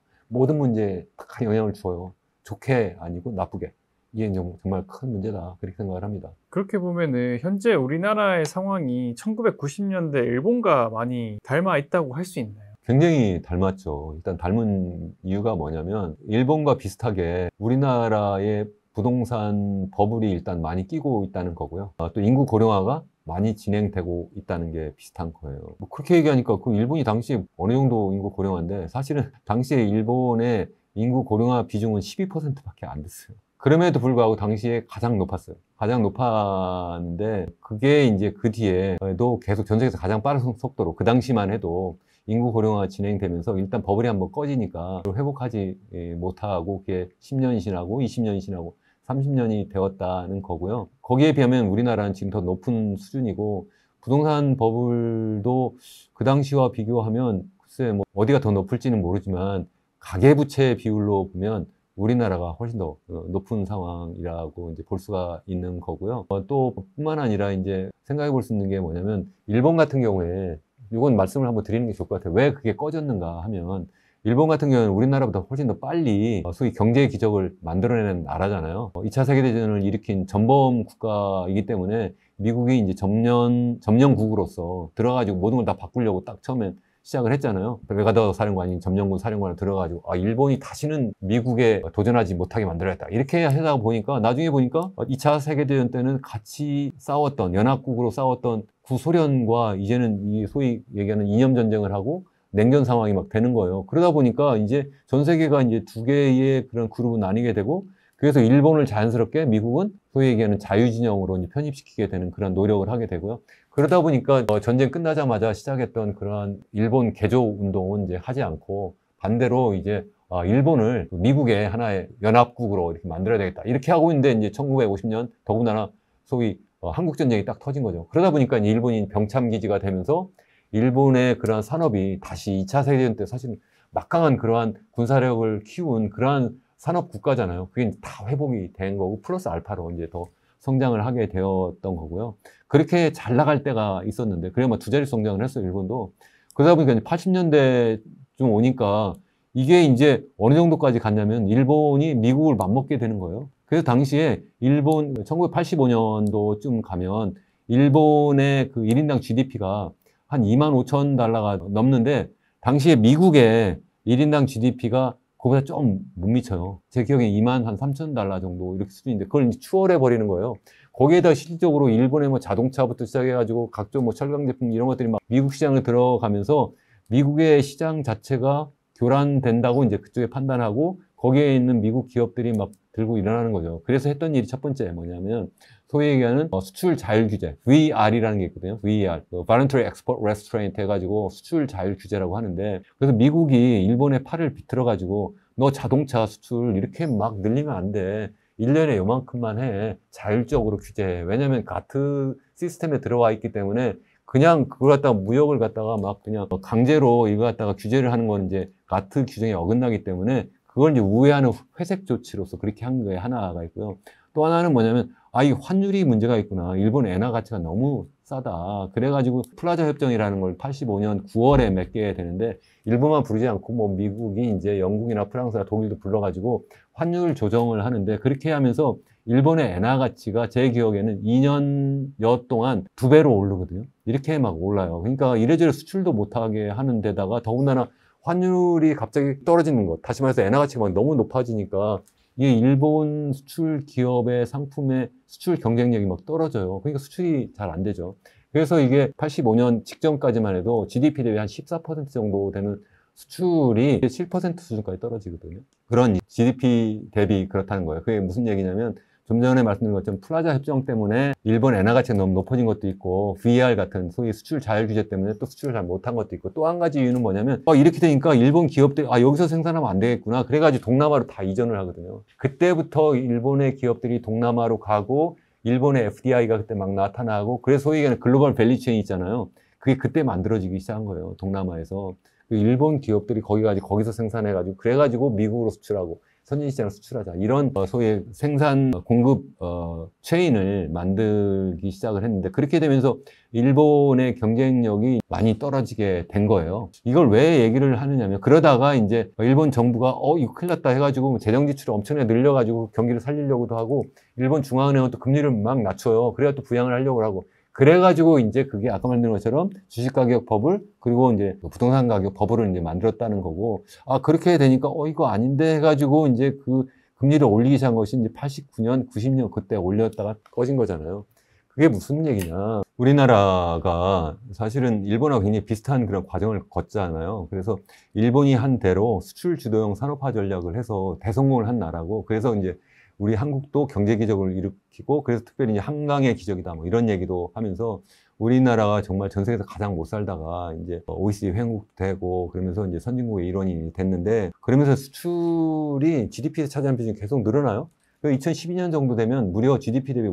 [SPEAKER 1] 문제에 다 영향을 줘요. 좋게 아니고 나쁘게. 이게 정말 큰 문제다 그렇게 생각을 합니다.
[SPEAKER 2] 그렇게 보면은 현재 우리나라의 상황이 1990년대 일본과 많이 닮아 있다고 할 수 있나요?
[SPEAKER 1] 굉장히 닮았죠. 일단 닮은 이유가 뭐냐면 일본과 비슷하게 우리나라의 부동산 버블이 일단 많이 끼고 있다는 거고요. 또 인구 고령화가 많이 진행되고 있다는 게 비슷한 거예요. 뭐 그렇게 얘기하니까 그 일본이 당시에 어느 정도 인구 고령화인데 사실은 당시에 일본의 인구 고령화 비중은 12%밖에 안 됐어요. 그럼에도 불구하고 당시에 가장 높았어요. 가장 높았는데 그게 이제 그 뒤에도 계속 전 세계에서 가장 빠른 속도로 그 당시만 해도 인구 고령화가 진행되면서 일단 버블이 한번 꺼지니까 회복하지 못하고 그게 10년이 지나고 20년이 지나고 30년이 되었다는 거고요. 거기에 비하면 우리나라는 지금 더 높은 수준이고 부동산 버블도 그 당시와 비교하면 글쎄 뭐 어디가 더 높을지는 모르지만 가계부채 비율로 보면 우리나라가 훨씬 더 높은 상황이라고 이제 볼 수가 있는 거고요. 또 뿐만 아니라 이제 생각해 볼 수 있는 게 뭐냐면 일본 같은 경우에 이건 말씀을 한번 드리는 게 좋을 것 같아요. 왜 그게 꺼졌는가 하면 일본 같은 경우는 우리나라보다 훨씬 더 빨리 소위 경제 기적을 만들어내는 나라잖아요. 2차 세계대전을 일으킨 전범 국가이기 때문에 미국이 이제 점령국으로서 들어가지고 모든 걸 다 바꾸려고 딱 처음엔 시작을 했잖아요. 메가더 사령관이 점령군 사령관을 들어가지고 일본이 다시는 미국에 도전하지 못하게 만들어야겠다. 이렇게 하다 보니까 나중에 보니까 2차 세계대전 때는 같이 싸웠던 연합국으로 싸웠던 구소련과 이제는 이 소위 얘기하는 이념 전쟁을 하고 냉전 상황이 막 되는 거예요. 그러다 보니까 이제 전 세계가 이제 두 개의 그런 그룹으로 나뉘게 되고 그래서 일본을 자연스럽게 미국은 소위 얘기하는 자유진영으로 이제 편입시키게 되는 그런 노력을 하게 되고요. 그러다 보니까 전쟁 끝나자마자 시작했던 그러한 일본 개조 운동은 이제 하지 않고 반대로 이제 일본을 미국의 하나의 연합국으로 이렇게 만들어야 되겠다. 이렇게 하고 있는데 이제 1950년 더군다나 소위 한국전쟁이 딱 터진 거죠. 그러다 보니까 이제 일본이 병참기지가 되면서 일본의 그러한 산업이 다시 2차 세계대전 때 사실 막강한 그러한 군사력을 키운 그러한 산업 국가잖아요. 그게 다 회복이 된 거고 플러스 알파로 이제 더 성장을 하게 되었던 거고요. 그렇게 잘 나갈 때가 있었는데 그래 두 자릿수 성장을 했어요, 일본도. 그러다 보니까 이제 80년대 좀 오니까 이게 이제 어느 정도까지 갔냐면 일본이 미국을 맞먹게 되는 거예요. 그래서 당시에 일본 1985년도쯤 가면 일본의 그 1인당 GDP가 한 25,000달러가 넘는데 당시에 미국의 1인당 GDP가 그거보다 좀 못 미쳐요. 제 기억에 23,000달러 정도 이렇게 수준인데 그걸 이제 추월해 버리는 거예요. 거기에다 실질적으로 일본의 뭐 자동차부터 시작해가지고 각종 뭐 철강 제품 이런 것들이 막 미국 시장을 들어가면서 미국의 시장 자체가 교란된다고 이제 그쪽에 판단하고 거기에 있는 미국 기업들이 막 들고 일어나는 거죠. 그래서 했던 일이 첫 번째 뭐냐면 소위 얘기하는 수출 자율 규제, VR이라는 게 있거든요. VR, Voluntary Export Restraint 해가지고 수출 자율 규제라고 하는데 그래서 미국이 일본의 팔을 비틀어가지고 너 자동차 수출 이렇게 막 늘리면 안 돼. 1년에 요만큼만 해. 자율적으로 규제해. 왜냐면 가트 시스템에 들어와 있기 때문에 그냥 그걸 갖다가 무역을 갖다가 막 그냥 강제로 이거 갖다가 규제를 하는 건 이제 가트 규정에 어긋나기 때문에 그걸 이제 우회하는 회색 조치로서 그렇게 한 게 하나가 있고요. 또 하나는 뭐냐면 이 환율이 문제가 있구나. 일본 엔화 가치가 너무 싸다. 그래가지고 플라자 협정이라는 걸 85년 9월에 맺게 되는데 일본만 부르지 않고 뭐 미국이 이제 영국이나 프랑스나 독일도 불러가지고 환율 조정을 하는데 그렇게 하면서 일본의 엔화 가치가 제 기억에는 2년여 동안 2배로 오르거든요. 이렇게 막 올라요. 그러니까 이래저래 수출도 못하게 하는 데다가 더군다나 환율이 갑자기 떨어지는 것. 다시 말해서 엔화 가치가 막 너무 높아지니까 이게 일본 수출 기업의 상품의 수출 경쟁력이 막 떨어져요. 그러니까 수출이 잘 안 되죠. 그래서 이게 85년 직전까지만 해도 GDP 대비 한 14% 정도 되는 수출이 7% 수준까지 떨어지거든요. 그런 GDP 대비 그렇다는 거예요. 그게 무슨 얘기냐면 좀 전에 말씀드린 것처럼 플라자 협정 때문에 일본 엔화 가치가 너무 높아진 것도 있고 VR 같은 소위 수출 자율 규제 때문에 또 수출을 잘 못한 것도 있고 또 한 가지 이유는 뭐냐면 이렇게 되니까 일본 기업들이 여기서 생산하면 안 되겠구나 그래가지고 동남아로 다 이전을 하거든요. 그때부터 일본의 기업들이 동남아로 가고 일본의 FDI가 그때 막 나타나고 그래서 소위 얘기하는 글로벌 밸리체인 있잖아요. 그게 그때 만들어지기 시작한 거예요. 동남아에서. 일본 기업들이 거기서 생산해가지고 그래가지고 미국으로 수출하고 선진시장을 수출하자 이런 소위 생산 공급 체인을 만들기 시작을 했는데 그렇게 되면서 일본의 경쟁력이 많이 떨어지게 된 거예요. 이걸 왜 얘기를 하느냐면 그러다가 이제 일본 정부가 이거 큰일 났다 해가지고 재정 지출을 엄청나게 늘려가지고 경기를 살리려고도 하고 일본 중앙은행은 또 금리를 막 낮춰요. 그래야 또 부양을 하려고 하고 그래가지고 이제 그게 아까 말씀드린 것처럼 주식가격법을 그리고 이제 부동산 가격 법을 이제 만들었다는 거고 그렇게 되니까 이거 아닌데 해가지고 이제 그 금리를 올리기 시작한 것이 이제 89년, 90년 그때 올렸다가 꺼진 거잖아요. 그게 무슨 얘기냐. 우리나라가 사실은 일본하고 굉장히 비슷한 그런 과정을 걷잖아요. 그래서 일본이 한 대로 수출 주도형 산업화 전략을 해서 대성공을 한 나라고 그래서 이제 우리 한국도 경제 기적을 일으키고 그래서 특별히 이제 한강의 기적이다 뭐 이런 얘기도 하면서 우리나라가 정말 전 세계에서 가장 못 살다가 이제 OECD 회원국 되고 그러면서 이제 선진국의 일원이 됐는데 그러면서 수출이 GDP에 차지하는 비중이 계속 늘어나요. 2012년 정도 되면 무려 GDP 대비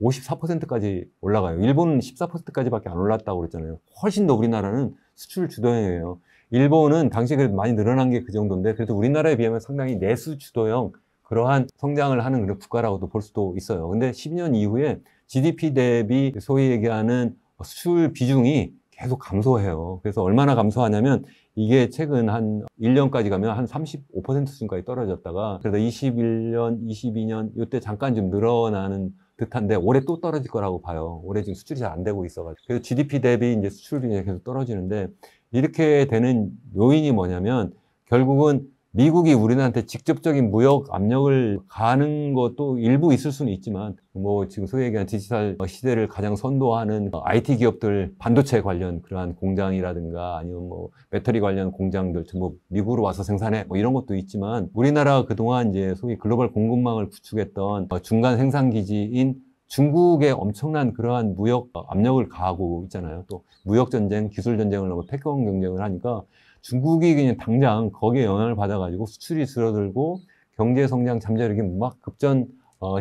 [SPEAKER 1] 54%까지 올라가요. 일본은 14%까지밖에 안 올랐다고 그랬잖아요. 훨씬 더 우리나라는 수출 주도형이에요. 일본은 당시에 그래도 많이 늘어난 게 그 정도인데 그래도 우리나라에 비하면 상당히 내수 주도형 그러한 성장을 하는 그런 국가라고도 볼 수도 있어요. 근데 12년 이후에 GDP 대비 소위 얘기하는 수출 비중이 계속 감소해요. 그래서 얼마나 감소하냐면 이게 최근 한 1년까지 가면 한 35% 수준까지 떨어졌다가 그래서 21년, 22년 이때 잠깐 좀 늘어나는 듯한데 올해 또 떨어질 거라고 봐요. 올해 지금 수출이 잘 안 되고 있어가지고. 그래서 GDP 대비 이제 수출이 계속 떨어지는데 이렇게 되는 요인이 뭐냐면 결국은 미국이 우리나라한테 직접적인 무역 압력을 가하는 것도 일부 있을 수는 있지만 뭐 지금 소위 얘기한 디지털 시대를 가장 선도하는 IT 기업들 반도체 관련 그러한 공장이라든가 아니면 뭐 배터리 관련 공장들 전부 미국으로 와서 생산해 뭐 이런 것도 있지만 우리나라가 그동안 이제 소위 글로벌 공급망을 구축했던 중간 생산 기지인 중국에 엄청난 그러한 무역 압력을 가하고 있잖아요. 또 무역 전쟁, 기술 전쟁을 넘어 패권 경쟁을 하니까 중국이 그냥 당장 거기에 영향을 받아가지고 수출이 줄어들고 경제 성장 잠재력이 막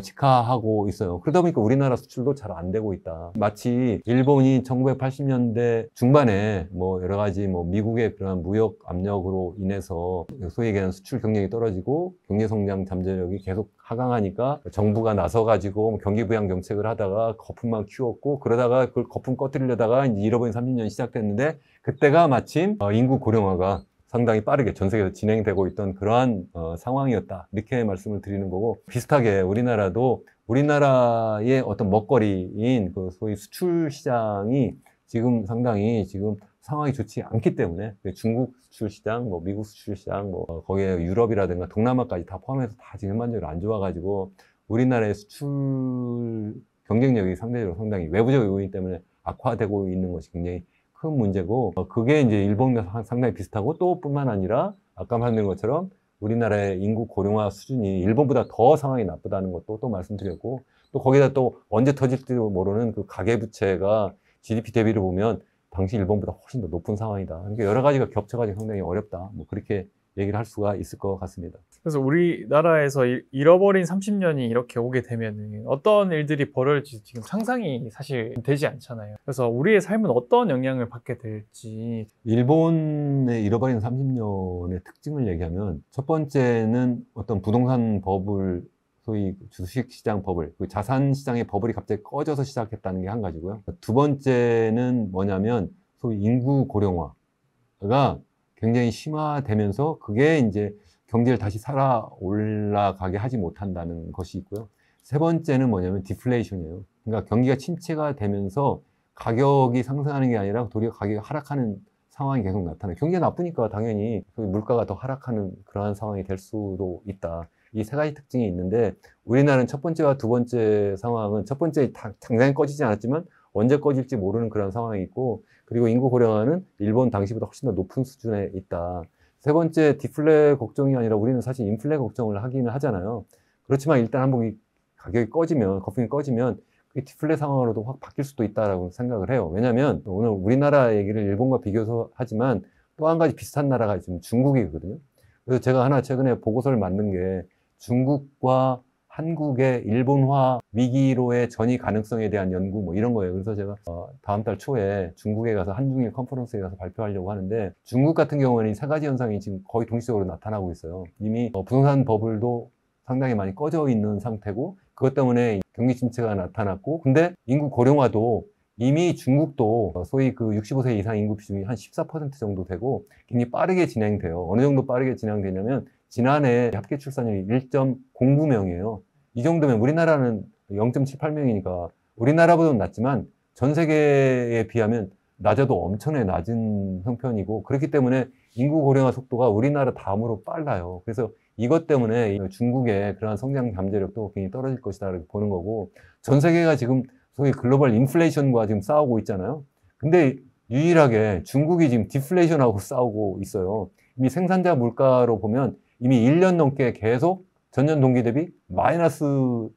[SPEAKER 1] 직하하고 있어요. 그러다 보니까 우리나라 수출도 잘 안 되고 있다. 마치 일본이 1980년대 중반에 뭐 여러 가지 뭐 미국의 그런 무역 압력으로 인해서 소위 얘기하는 수출 경쟁이 떨어지고 경제 성장 잠재력이 계속 하강하니까 정부가 나서가지고 경기 부양 정책을 하다가 거품만 키웠고 그러다가 그걸 거품 꺼뜨리려다가 이제 잃어버린 30년이 시작됐는데 그때가 마침 인구 고령화가 상당히 빠르게 전 세계에서 진행되고 있던 그러한 상황이었다. 이렇게 말씀을 드리는 거고 비슷하게 우리나라도 우리나라의 어떤 먹거리인 그 소위 수출 시장이 지금 상당히 지금 상황이 좋지 않기 때문에 중국 수출 시장, 뭐 미국 수출 시장, 뭐 거기에 유럽이라든가 동남아까지 다 포함해서 다 지금 전반적으로 안 좋아가지고 우리나라의 수출 경쟁력이 상당히 외부적 요인 때문에 악화되고 있는 것이 굉장히 큰 문제고 그게 이제 일본과 상당히 비슷하고 또 뿐만 아니라 아까 말씀드린 것처럼 우리나라의 인구 고령화 수준이 일본보다 더 상황이 나쁘다는 것도 또 말씀드렸고 또 거기다 또 언제 터질지도 모르는 그 가계부채가 GDP 대비를 보면 당시 일본보다 훨씬 더 높은 상황이다. 그러니까 여러 가지가 겹쳐가지고 상당히 어렵다. 뭐 그렇게 얘기를 할 수가 있을 것 같습니다.
[SPEAKER 2] 그래서 우리나라에서 잃어버린 30년이 이렇게 오게 되면 어떤 일들이 벌어질지 지금 상상이 사실 되지 않잖아요. 그래서 우리의 삶은 어떤 영향을 받게 될지.
[SPEAKER 1] 일본의 잃어버린 30년의 특징을 얘기하면 첫 번째는 어떤 부동산 버블 소위 주식시장 버블, 그 자산시장의 버블이 갑자기 꺼져서 시작했다는 게 한 가지고요. 두 번째는 뭐냐면 소위 인구 고령화가 굉장히 심화되면서 그게 이제 경제를 다시 살아 올라가게 하지 못한다는 것이 있고요. 세 번째는 뭐냐면 디플레이션이에요. 그러니까 경기가 침체가 되면서 가격이 상승하는 게 아니라 도리어 가격이 하락하는 상황이 계속 나타나요. 경기가 나쁘니까 당연히 물가가 더 하락하는 그러한 상황이 될 수도 있다. 이 세 가지 특징이 있는데 우리나라는 첫 번째와 두 번째 상황은 첫 번째 당장에 꺼지지 않았지만 언제 꺼질지 모르는 그런 상황이 있고, 그리고 인구 고령화는 일본 당시보다 훨씬 더 높은 수준에 있다. 세 번째, 디플레 걱정이 아니라 우리는 사실 인플레 걱정을 하기는 하잖아요. 그렇지만 일단 한번 이 가격이 꺼지면, 거품이 꺼지면 그 디플레 상황으로도 확 바뀔 수도 있다라고 생각을 해요. 왜냐하면 오늘 우리나라 얘기를 일본과 비교해서 하지만 또 한 가지 비슷한 나라가 지금 중국이거든요. 그래서 제가 하나 최근에 보고서를 만든 게 중국과 한국의 일본화 위기로의 전이 가능성에 대한 연구 뭐 이런 거예요. 그래서 제가 다음 달 초에 중국에 가서 한중일 컨퍼런스에 가서 발표하려고 하는데, 중국 같은 경우에는 이 세 가지 현상이 지금 거의 동시적으로 나타나고 있어요. 이미 부동산 버블도 상당히 많이 꺼져 있는 상태고, 그것 때문에 경기 침체가 나타났고, 근데 인구 고령화도 이미 중국도 소위 그 65세 이상 인구 비중이 한 14% 정도 되고 굉장히 빠르게 진행돼요. 어느 정도 빠르게 진행되냐면 지난해 합계 출산율이 1.09명이에요. 이 정도면 우리나라는 0.78명이니까 우리나라보다는 낮지만 전 세계에 비하면 낮아도 엄청나게 낮은 형편이고, 그렇기 때문에 인구 고령화 속도가 우리나라 다음으로 빨라요. 그래서 이것 때문에 중국의 그러한 성장 잠재력도 굉장히 떨어질 것이다 이렇게 보는 거고, 전 세계가 지금 소위 글로벌 인플레이션과 지금 싸우고 있잖아요. 근데 유일하게 중국이 지금 디플레이션하고 싸우고 있어요. 이미 생산자 물가로 보면 이미 1년 넘게 계속 전년 동기 대비 마이너스를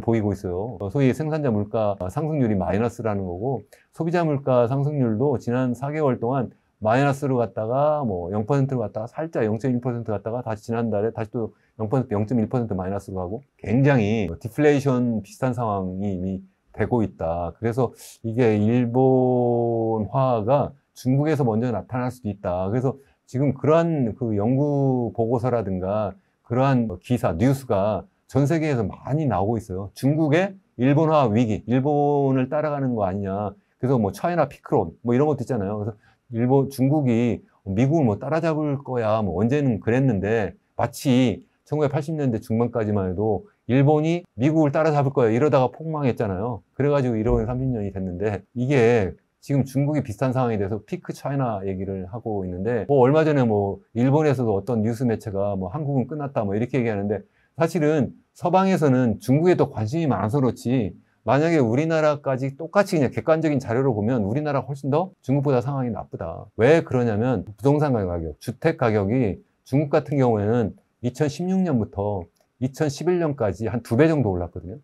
[SPEAKER 1] 보이고 있어요. 소위 생산자 물가 상승률이 마이너스라는 거고, 소비자 물가 상승률도 지난 4개월 동안 마이너스로 갔다가 뭐 0%로 갔다가 살짝 0.1% 갔다가 다시 지난달에 다시 또 0%, 0.1% 마이너스로 가고, 굉장히 디플레이션 비슷한 상황이 이미 되고 있다. 그래서 이게 일본화가 중국에서 먼저 나타날 수도 있다. 그래서 지금 그러한 그 연구 보고서라든가 그러한 기사, 뉴스가 전 세계에서 많이 나오고 있어요. 중국의 일본화 위기, 일본을 따라가는 거 아니냐. 그래서 뭐 차이나 피크론 뭐 이런 것도 있잖아요. 그래서 중국이 미국을 뭐 따라잡을 거야. 뭐 언제는 그랬는데, 마치 1980년대 중반까지만 해도 일본이 미국을 따라잡을 거야 이러다가 폭망했잖아요. 그래가지고 이러고 30년이 됐는데, 이게 지금 중국이 비슷한 상황이 돼서 피크 차이나 얘기를 하고 있는데, 뭐 얼마 전에 뭐 일본에서도 어떤 뉴스 매체가 뭐 한국은 끝났다 뭐 이렇게 얘기하는데, 사실은 서방에서는 중국에 더 관심이 많아서 그렇지, 만약에 우리나라까지 똑같이 그냥 객관적인 자료로 보면 우리나라가 훨씬 더 중국보다 상황이 나쁘다. 왜 그러냐면 부동산 가격, 주택 가격이 중국 같은 경우에는 2016년부터 2011년까지 한 2배 정도 올랐거든요.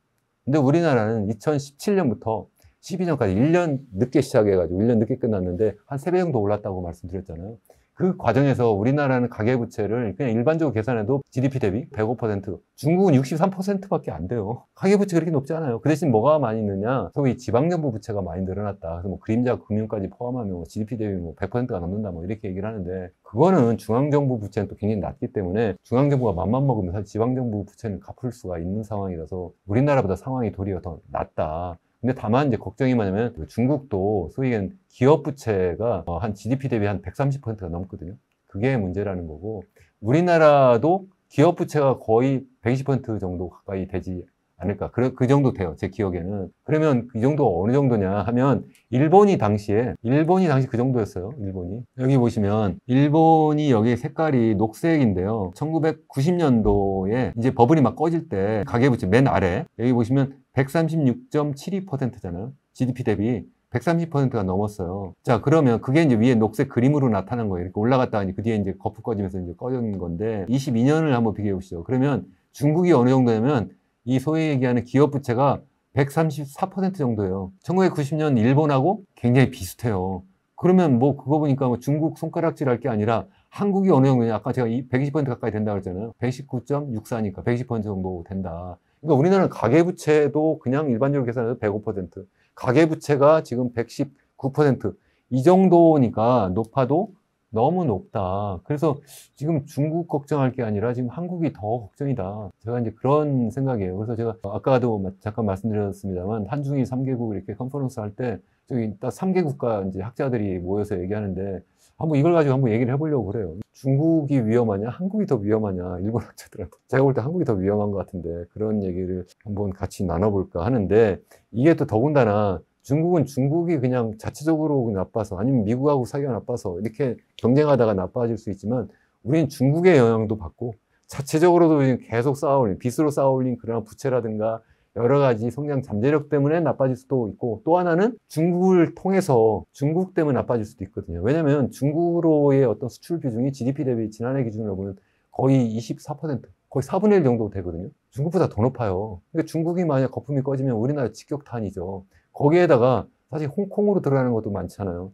[SPEAKER 1] 근데 우리나라는 2017년부터 12년까지 1년 늦게 시작해가지고 1년 늦게 끝났는데 한 3배 정도 올랐다고 말씀드렸잖아요. 그 과정에서 우리나라는 가계부채를 그냥 일반적으로 계산해도 GDP 대비 105%, 중국은 63%밖에 안 돼요. 가계부채 그렇게 높지 않아요. 그 대신 뭐가 많이 있느냐, 소위 지방정부 부채가 많이 늘어났다. 그래서 뭐 그림자 금융까지 포함하면 뭐 GDP 대비 뭐 100%가 넘는다 뭐 이렇게 얘기를 하는데, 그거는 중앙정부 부채는 또 굉장히 낮기 때문에 중앙정부가 맘만 먹으면 사실 지방정부 부채는 갚을 수가 있는 상황이라서 우리나라보다 상황이 도리어 더 낫다. 근데 다만 이제 걱정이 뭐냐면 중국도 소위 기업 부채가 한 GDP 대비 한 130%가 넘거든요. 그게 문제라는 거고, 우리나라도 기업 부채가 거의 120% 정도 가까이 되지 않을까. 그 정도 돼요. 제 기억에는. 그러면 이 정도 어느 정도냐 하면, 일본이 당시 그 정도였어요. 일본이. 여기 보시면 일본이 여기 색깔이 녹색인데요. 1990년도에 이제 버블이 막 꺼질 때 가계부채 맨 아래 여기 보시면 136.72%잖아요. GDP 대비 130%가 넘었어요. 자, 그러면 그게 이제 위에 녹색 그림으로 나타난 거예요. 이렇게 올라갔다가 그 뒤에 이제 거품 꺼지면서 이제 꺼진 건데, 22년을 한번 비교해 보시죠. 그러면 중국이 어느 정도냐면 이 소위 얘기하는 기업 부채가 134% 정도예요. 1990년 일본하고 굉장히 비슷해요. 그러면 뭐 그거 보니까 뭐 중국 손가락질 할 게 아니라 한국이 어느 정도냐, 아까 제가 120% 가까이 된다고 했잖아요. 119.64니까 120% 정도 된다. 그러니까 우리나라는 가계부채도 그냥 일반적으로 계산해도 105%, 가계부채가 지금 119%, 이 정도니까 높아도 너무 높다. 그래서 지금 중국 걱정할 게 아니라 지금 한국이 더 걱정이다. 제가 이제 그런 생각이에요. 그래서 제가 아까도 잠깐 말씀드렸습니다만, 한중일 3개국 이렇게 컨퍼런스 할 때 저기 딱 3개국가 이제 학자들이 모여서 얘기하는데, 한번 이걸 가지고 한번 얘기를 해보려고 그래요. 중국이 위험하냐, 한국이 더 위험하냐, 일본 학자들한테. 제가 볼 때 한국이 더 위험한 것 같은데, 그런 얘기를 한번 같이 나눠볼까 하는데, 이게 또 더군다나 중국은 중국이 그냥 자체적으로 나빠서, 아니면 미국하고 사이가 나빠서 이렇게 경쟁하다가 나빠질 수 있지만, 우리는 중국의 영향도 받고 자체적으로도 계속 쌓아올린, 빚으로 쌓아올린 그런 부채라든가 여러 가지 성장 잠재력 때문에 나빠질 수도 있고, 또 하나는 중국을 통해서 중국 때문에 나빠질 수도 있거든요. 왜냐면 중국으로의 어떤 수출 비중이 GDP 대비 지난해 기준으로 보면 거의 24%, 거의 4분의 1 정도 되거든요. 중국보다 더 높아요. 그러니까 중국이 만약 거품이 꺼지면 우리나라 직격탄이죠. 거기에다가 사실 홍콩으로 들어가는 것도 많잖아요.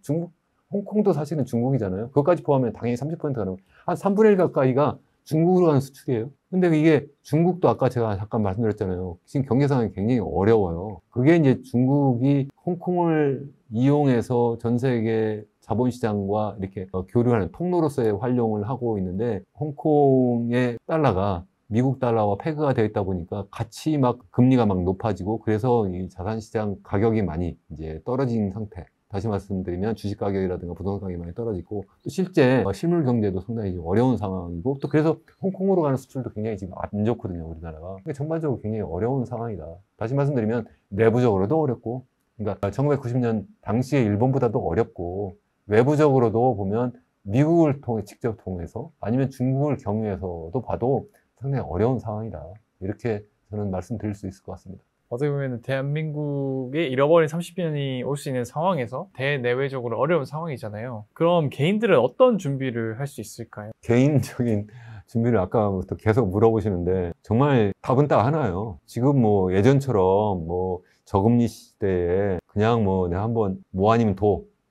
[SPEAKER 1] 홍콩도 사실은 중국이잖아요. 그것까지 포함하면 당연히 30%가 넘어요. 한 3분의 1 가까이가 중국으로 가는 수출이에요. 근데 이게 중국도 아까 제가 잠깐 말씀드렸잖아요. 지금 경제 상황이 굉장히 어려워요. 그게 이제 중국이 홍콩을 이용해서 전 세계 자본시장과 이렇게 교류하는 통로로서의 활용을 하고 있는데, 홍콩의 달러가 미국 달러와 페그가 되어 있다 보니까 같이 막 금리가 막 높아지고, 그래서 이 자산시장 가격이 많이 이제 떨어진 상태. 다시 말씀드리면 주식 가격이라든가 부동산 가격이 많이 떨어지고, 또 실제 실물 경제도 상당히 어려운 상황이고, 또 그래서 홍콩으로 가는 수출도 굉장히 지금 안 좋거든요, 우리나라가. 그러니까 전반적으로 굉장히 어려운 상황이다. 다시 말씀드리면 내부적으로도 어렵고, 그러니까 1990년 당시에 일본보다도 어렵고, 외부적으로도 보면 미국을 직접 통해서 아니면 중국을 경유해서도 봐도 상당히 어려운 상황이다. 이렇게 저는 말씀드릴 수 있을 것 같습니다.
[SPEAKER 2] 어떻게 보면 대한민국의 잃어버린 30년이 올 수 있는 상황에서 대내외적으로 어려운 상황이잖아요. 그럼 개인들은 어떤 준비를 할 수 있을까요?
[SPEAKER 1] 개인적인 준비를 아까부터 계속 물어보시는데, 정말 답은 딱 하나예요. 지금 뭐 예전처럼 뭐 저금리 시대에 그냥 뭐 내가 한번 뭐 아니면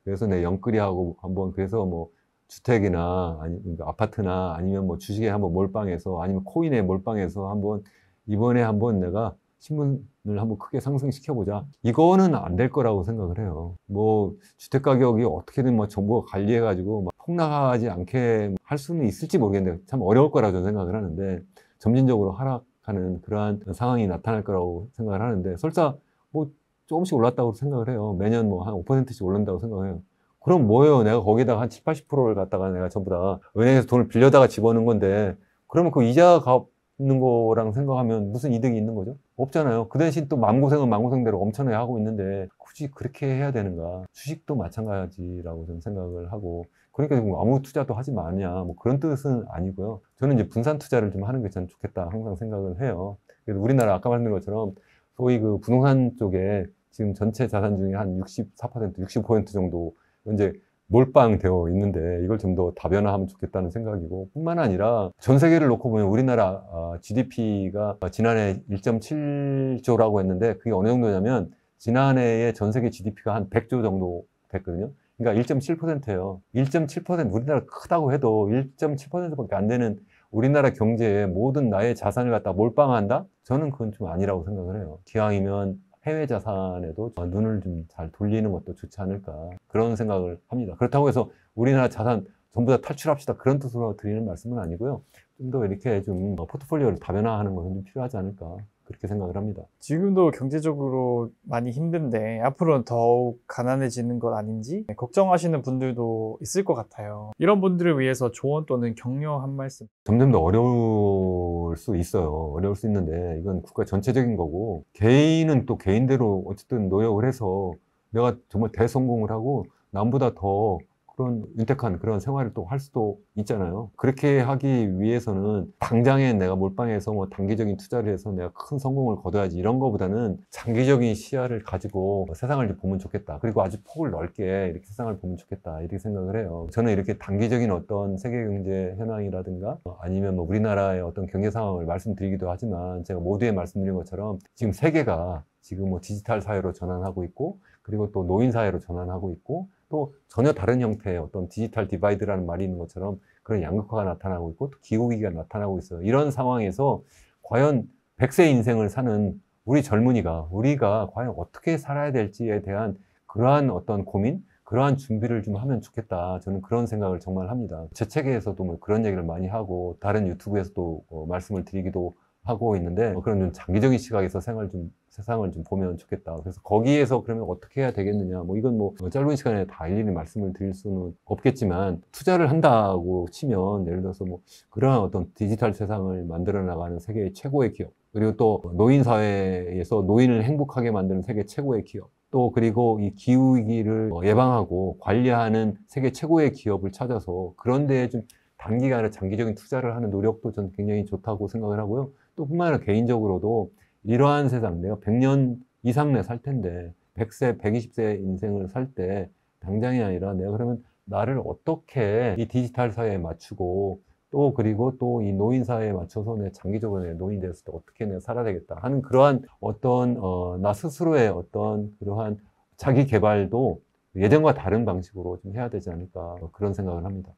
[SPEAKER 1] 그래서 내 영끌이하고 한번, 그래서 뭐 주택이나 그러니까 아파트나 아니면 뭐 주식에 한번 몰빵해서, 아니면 코인에 몰빵해서 한번 이번에 한번 내가 신문을 한번 크게 상승시켜보자. 이거는 안 될 거라고 생각을 해요. 뭐 주택 가격이 어떻게든 뭐 정부가 관리해가지고 막 폭락하지 않게 할 수는 있을지 모르겠는데, 참 어려울 거라고 저는 생각을 하는데, 점진적으로 하락하는 그러한 상황이 나타날 거라고 생각을 하는데, 설사 뭐 조금씩 올랐다고 생각을 해요. 매년 뭐 한 5%씩 오른다고 생각을 해요. 그럼 뭐예요? 내가 거기다가 한 7, 80%를 갖다가 내가 전부 다 은행에서 돈을 빌려다가 집어넣은 건데, 그러면 그 이자 갚는 거랑 생각하면 무슨 이득이 있는 거죠? 없잖아요. 그 대신 또 마음고생은 마음고생대로 엄청나게 하고 있는데 굳이 그렇게 해야 되는가? 주식도 마찬가지라고 저는 생각을 하고, 그러니까 뭐 아무 투자도 하지 마냐, 뭐 그런 뜻은 아니고요. 저는 이제 분산 투자를 좀 하는 게 참 좋겠다 항상 생각을 해요. 그래서 우리나라 아까 말씀드린 것처럼 소위 그 부동산 쪽에 지금 전체 자산 중에 한 64%, 65% 정도 이제 몰빵되어 있는데, 이걸 좀 더 다변화하면 좋겠다는 생각이고, 뿐만 아니라 전 세계를 놓고 보면 우리나라 GDP가 지난해 1.7조라고 했는데, 그게 어느 정도냐면 지난해에 전 세계 GDP가 한 100조 정도 됐거든요. 그러니까 1.7%예요. 1.7%, 우리나라 크다고 해도 1.7%밖에 안 되는 우리나라 경제에 모든 나의 자산을 갖다 몰빵한다? 저는 그건 좀 아니라고 생각을 해요. 기왕이면 해외 자산에도 눈을 좀 잘 돌리는 것도 좋지 않을까, 그런 생각을 합니다. 그렇다고 해서 우리나라 자산 전부 다 탈출합시다, 그런 뜻으로 드리는 말씀은 아니고요. 좀 더 이렇게 좀 포트폴리오를 다변화하는 것은 좀 필요하지 않을까, 그렇게 생각을 합니다.
[SPEAKER 2] 지금도 경제적으로 많이 힘든데 앞으로는 더욱 가난해지는 것 아닌지 걱정하시는 분들도 있을 것 같아요. 이런 분들을 위해서 조언 또는 격려 한 말씀.
[SPEAKER 1] 점점 더 어려울 수 있어요. 어려울 수 있는데, 이건 국가 전체적인 거고, 개인은 또 개인대로 어쨌든 노력을 해서 내가 정말 대성공을 하고 남보다 더 그런 윤택한 그런 생활을 또 할 수도 있잖아요. 그렇게 하기 위해서는 당장에 내가 몰빵해서 뭐 단기적인 투자를 해서 내가 큰 성공을 거둬야지, 이런 거보다는 장기적인 시야를 가지고 세상을 좀 보면 좋겠다. 그리고 아주 폭을 넓게 이렇게 세상을 보면 좋겠다, 이렇게 생각을 해요. 저는 이렇게 단기적인 어떤 세계 경제 현황이라든가 아니면 뭐 우리나라의 어떤 경제 상황을 말씀드리기도 하지만, 제가 모두에 말씀드린 것처럼 지금 세계가 지금 뭐 디지털 사회로 전환하고 있고, 그리고 또 노인 사회로 전환하고 있고, 또 전혀 다른 형태의 어떤 디지털 디바이드라는 말이 있는 것처럼 그런 양극화가 나타나고 있고, 또 기후위기가 나타나고 있어요. 이런 상황에서 과연 100세 인생을 사는 우리 젊은이가, 우리가 과연 어떻게 살아야 될지에 대한 그러한 어떤 고민, 그러한 준비를 좀 하면 좋겠다, 저는 그런 생각을 정말 합니다. 제 책에서도 뭐 그런 얘기를 많이 하고, 다른 유튜브에서도 말씀을 드리기도 하고 있는데, 그런 좀 장기적인 시각에서 세상을 좀 보면 좋겠다. 그래서 거기에서 그러면 어떻게 해야 되겠느냐, 뭐 이건 뭐 짧은 시간에 다 일일이 말씀을 드릴 수는 없겠지만, 투자를 한다고 치면 예를 들어서 뭐 그러한 어떤 디지털 세상을 만들어 나가는 세계의 최고의 기업, 그리고 또 노인 사회에서 노인을 행복하게 만드는 세계 최고의 기업, 또 그리고 이 기후위기를 예방하고 관리하는 세계 최고의 기업을 찾아서 그런 데에 좀 단기가 아니라 장기적인 투자를 하는 노력도 저는 굉장히 좋다고 생각을 하고요. 또 뿐만 아니라 개인적으로도 이러한 세상, 내가 100년 이상 내 살 텐데 100세, 120세 인생을 살 때 당장이 아니라 내가 그러면 나를 어떻게 이 디지털 사회에 맞추고 또 그리고 또 이 노인 사회에 맞춰서 내 장기적으로 내 노인이 됐을 때 어떻게 내가 살아야 되겠다 하는 그러한 어떤 나 스스로의 어떤 그러한 자기 개발도 예전과 다른 방식으로 좀 해야 되지 않을까 그런 생각을 합니다.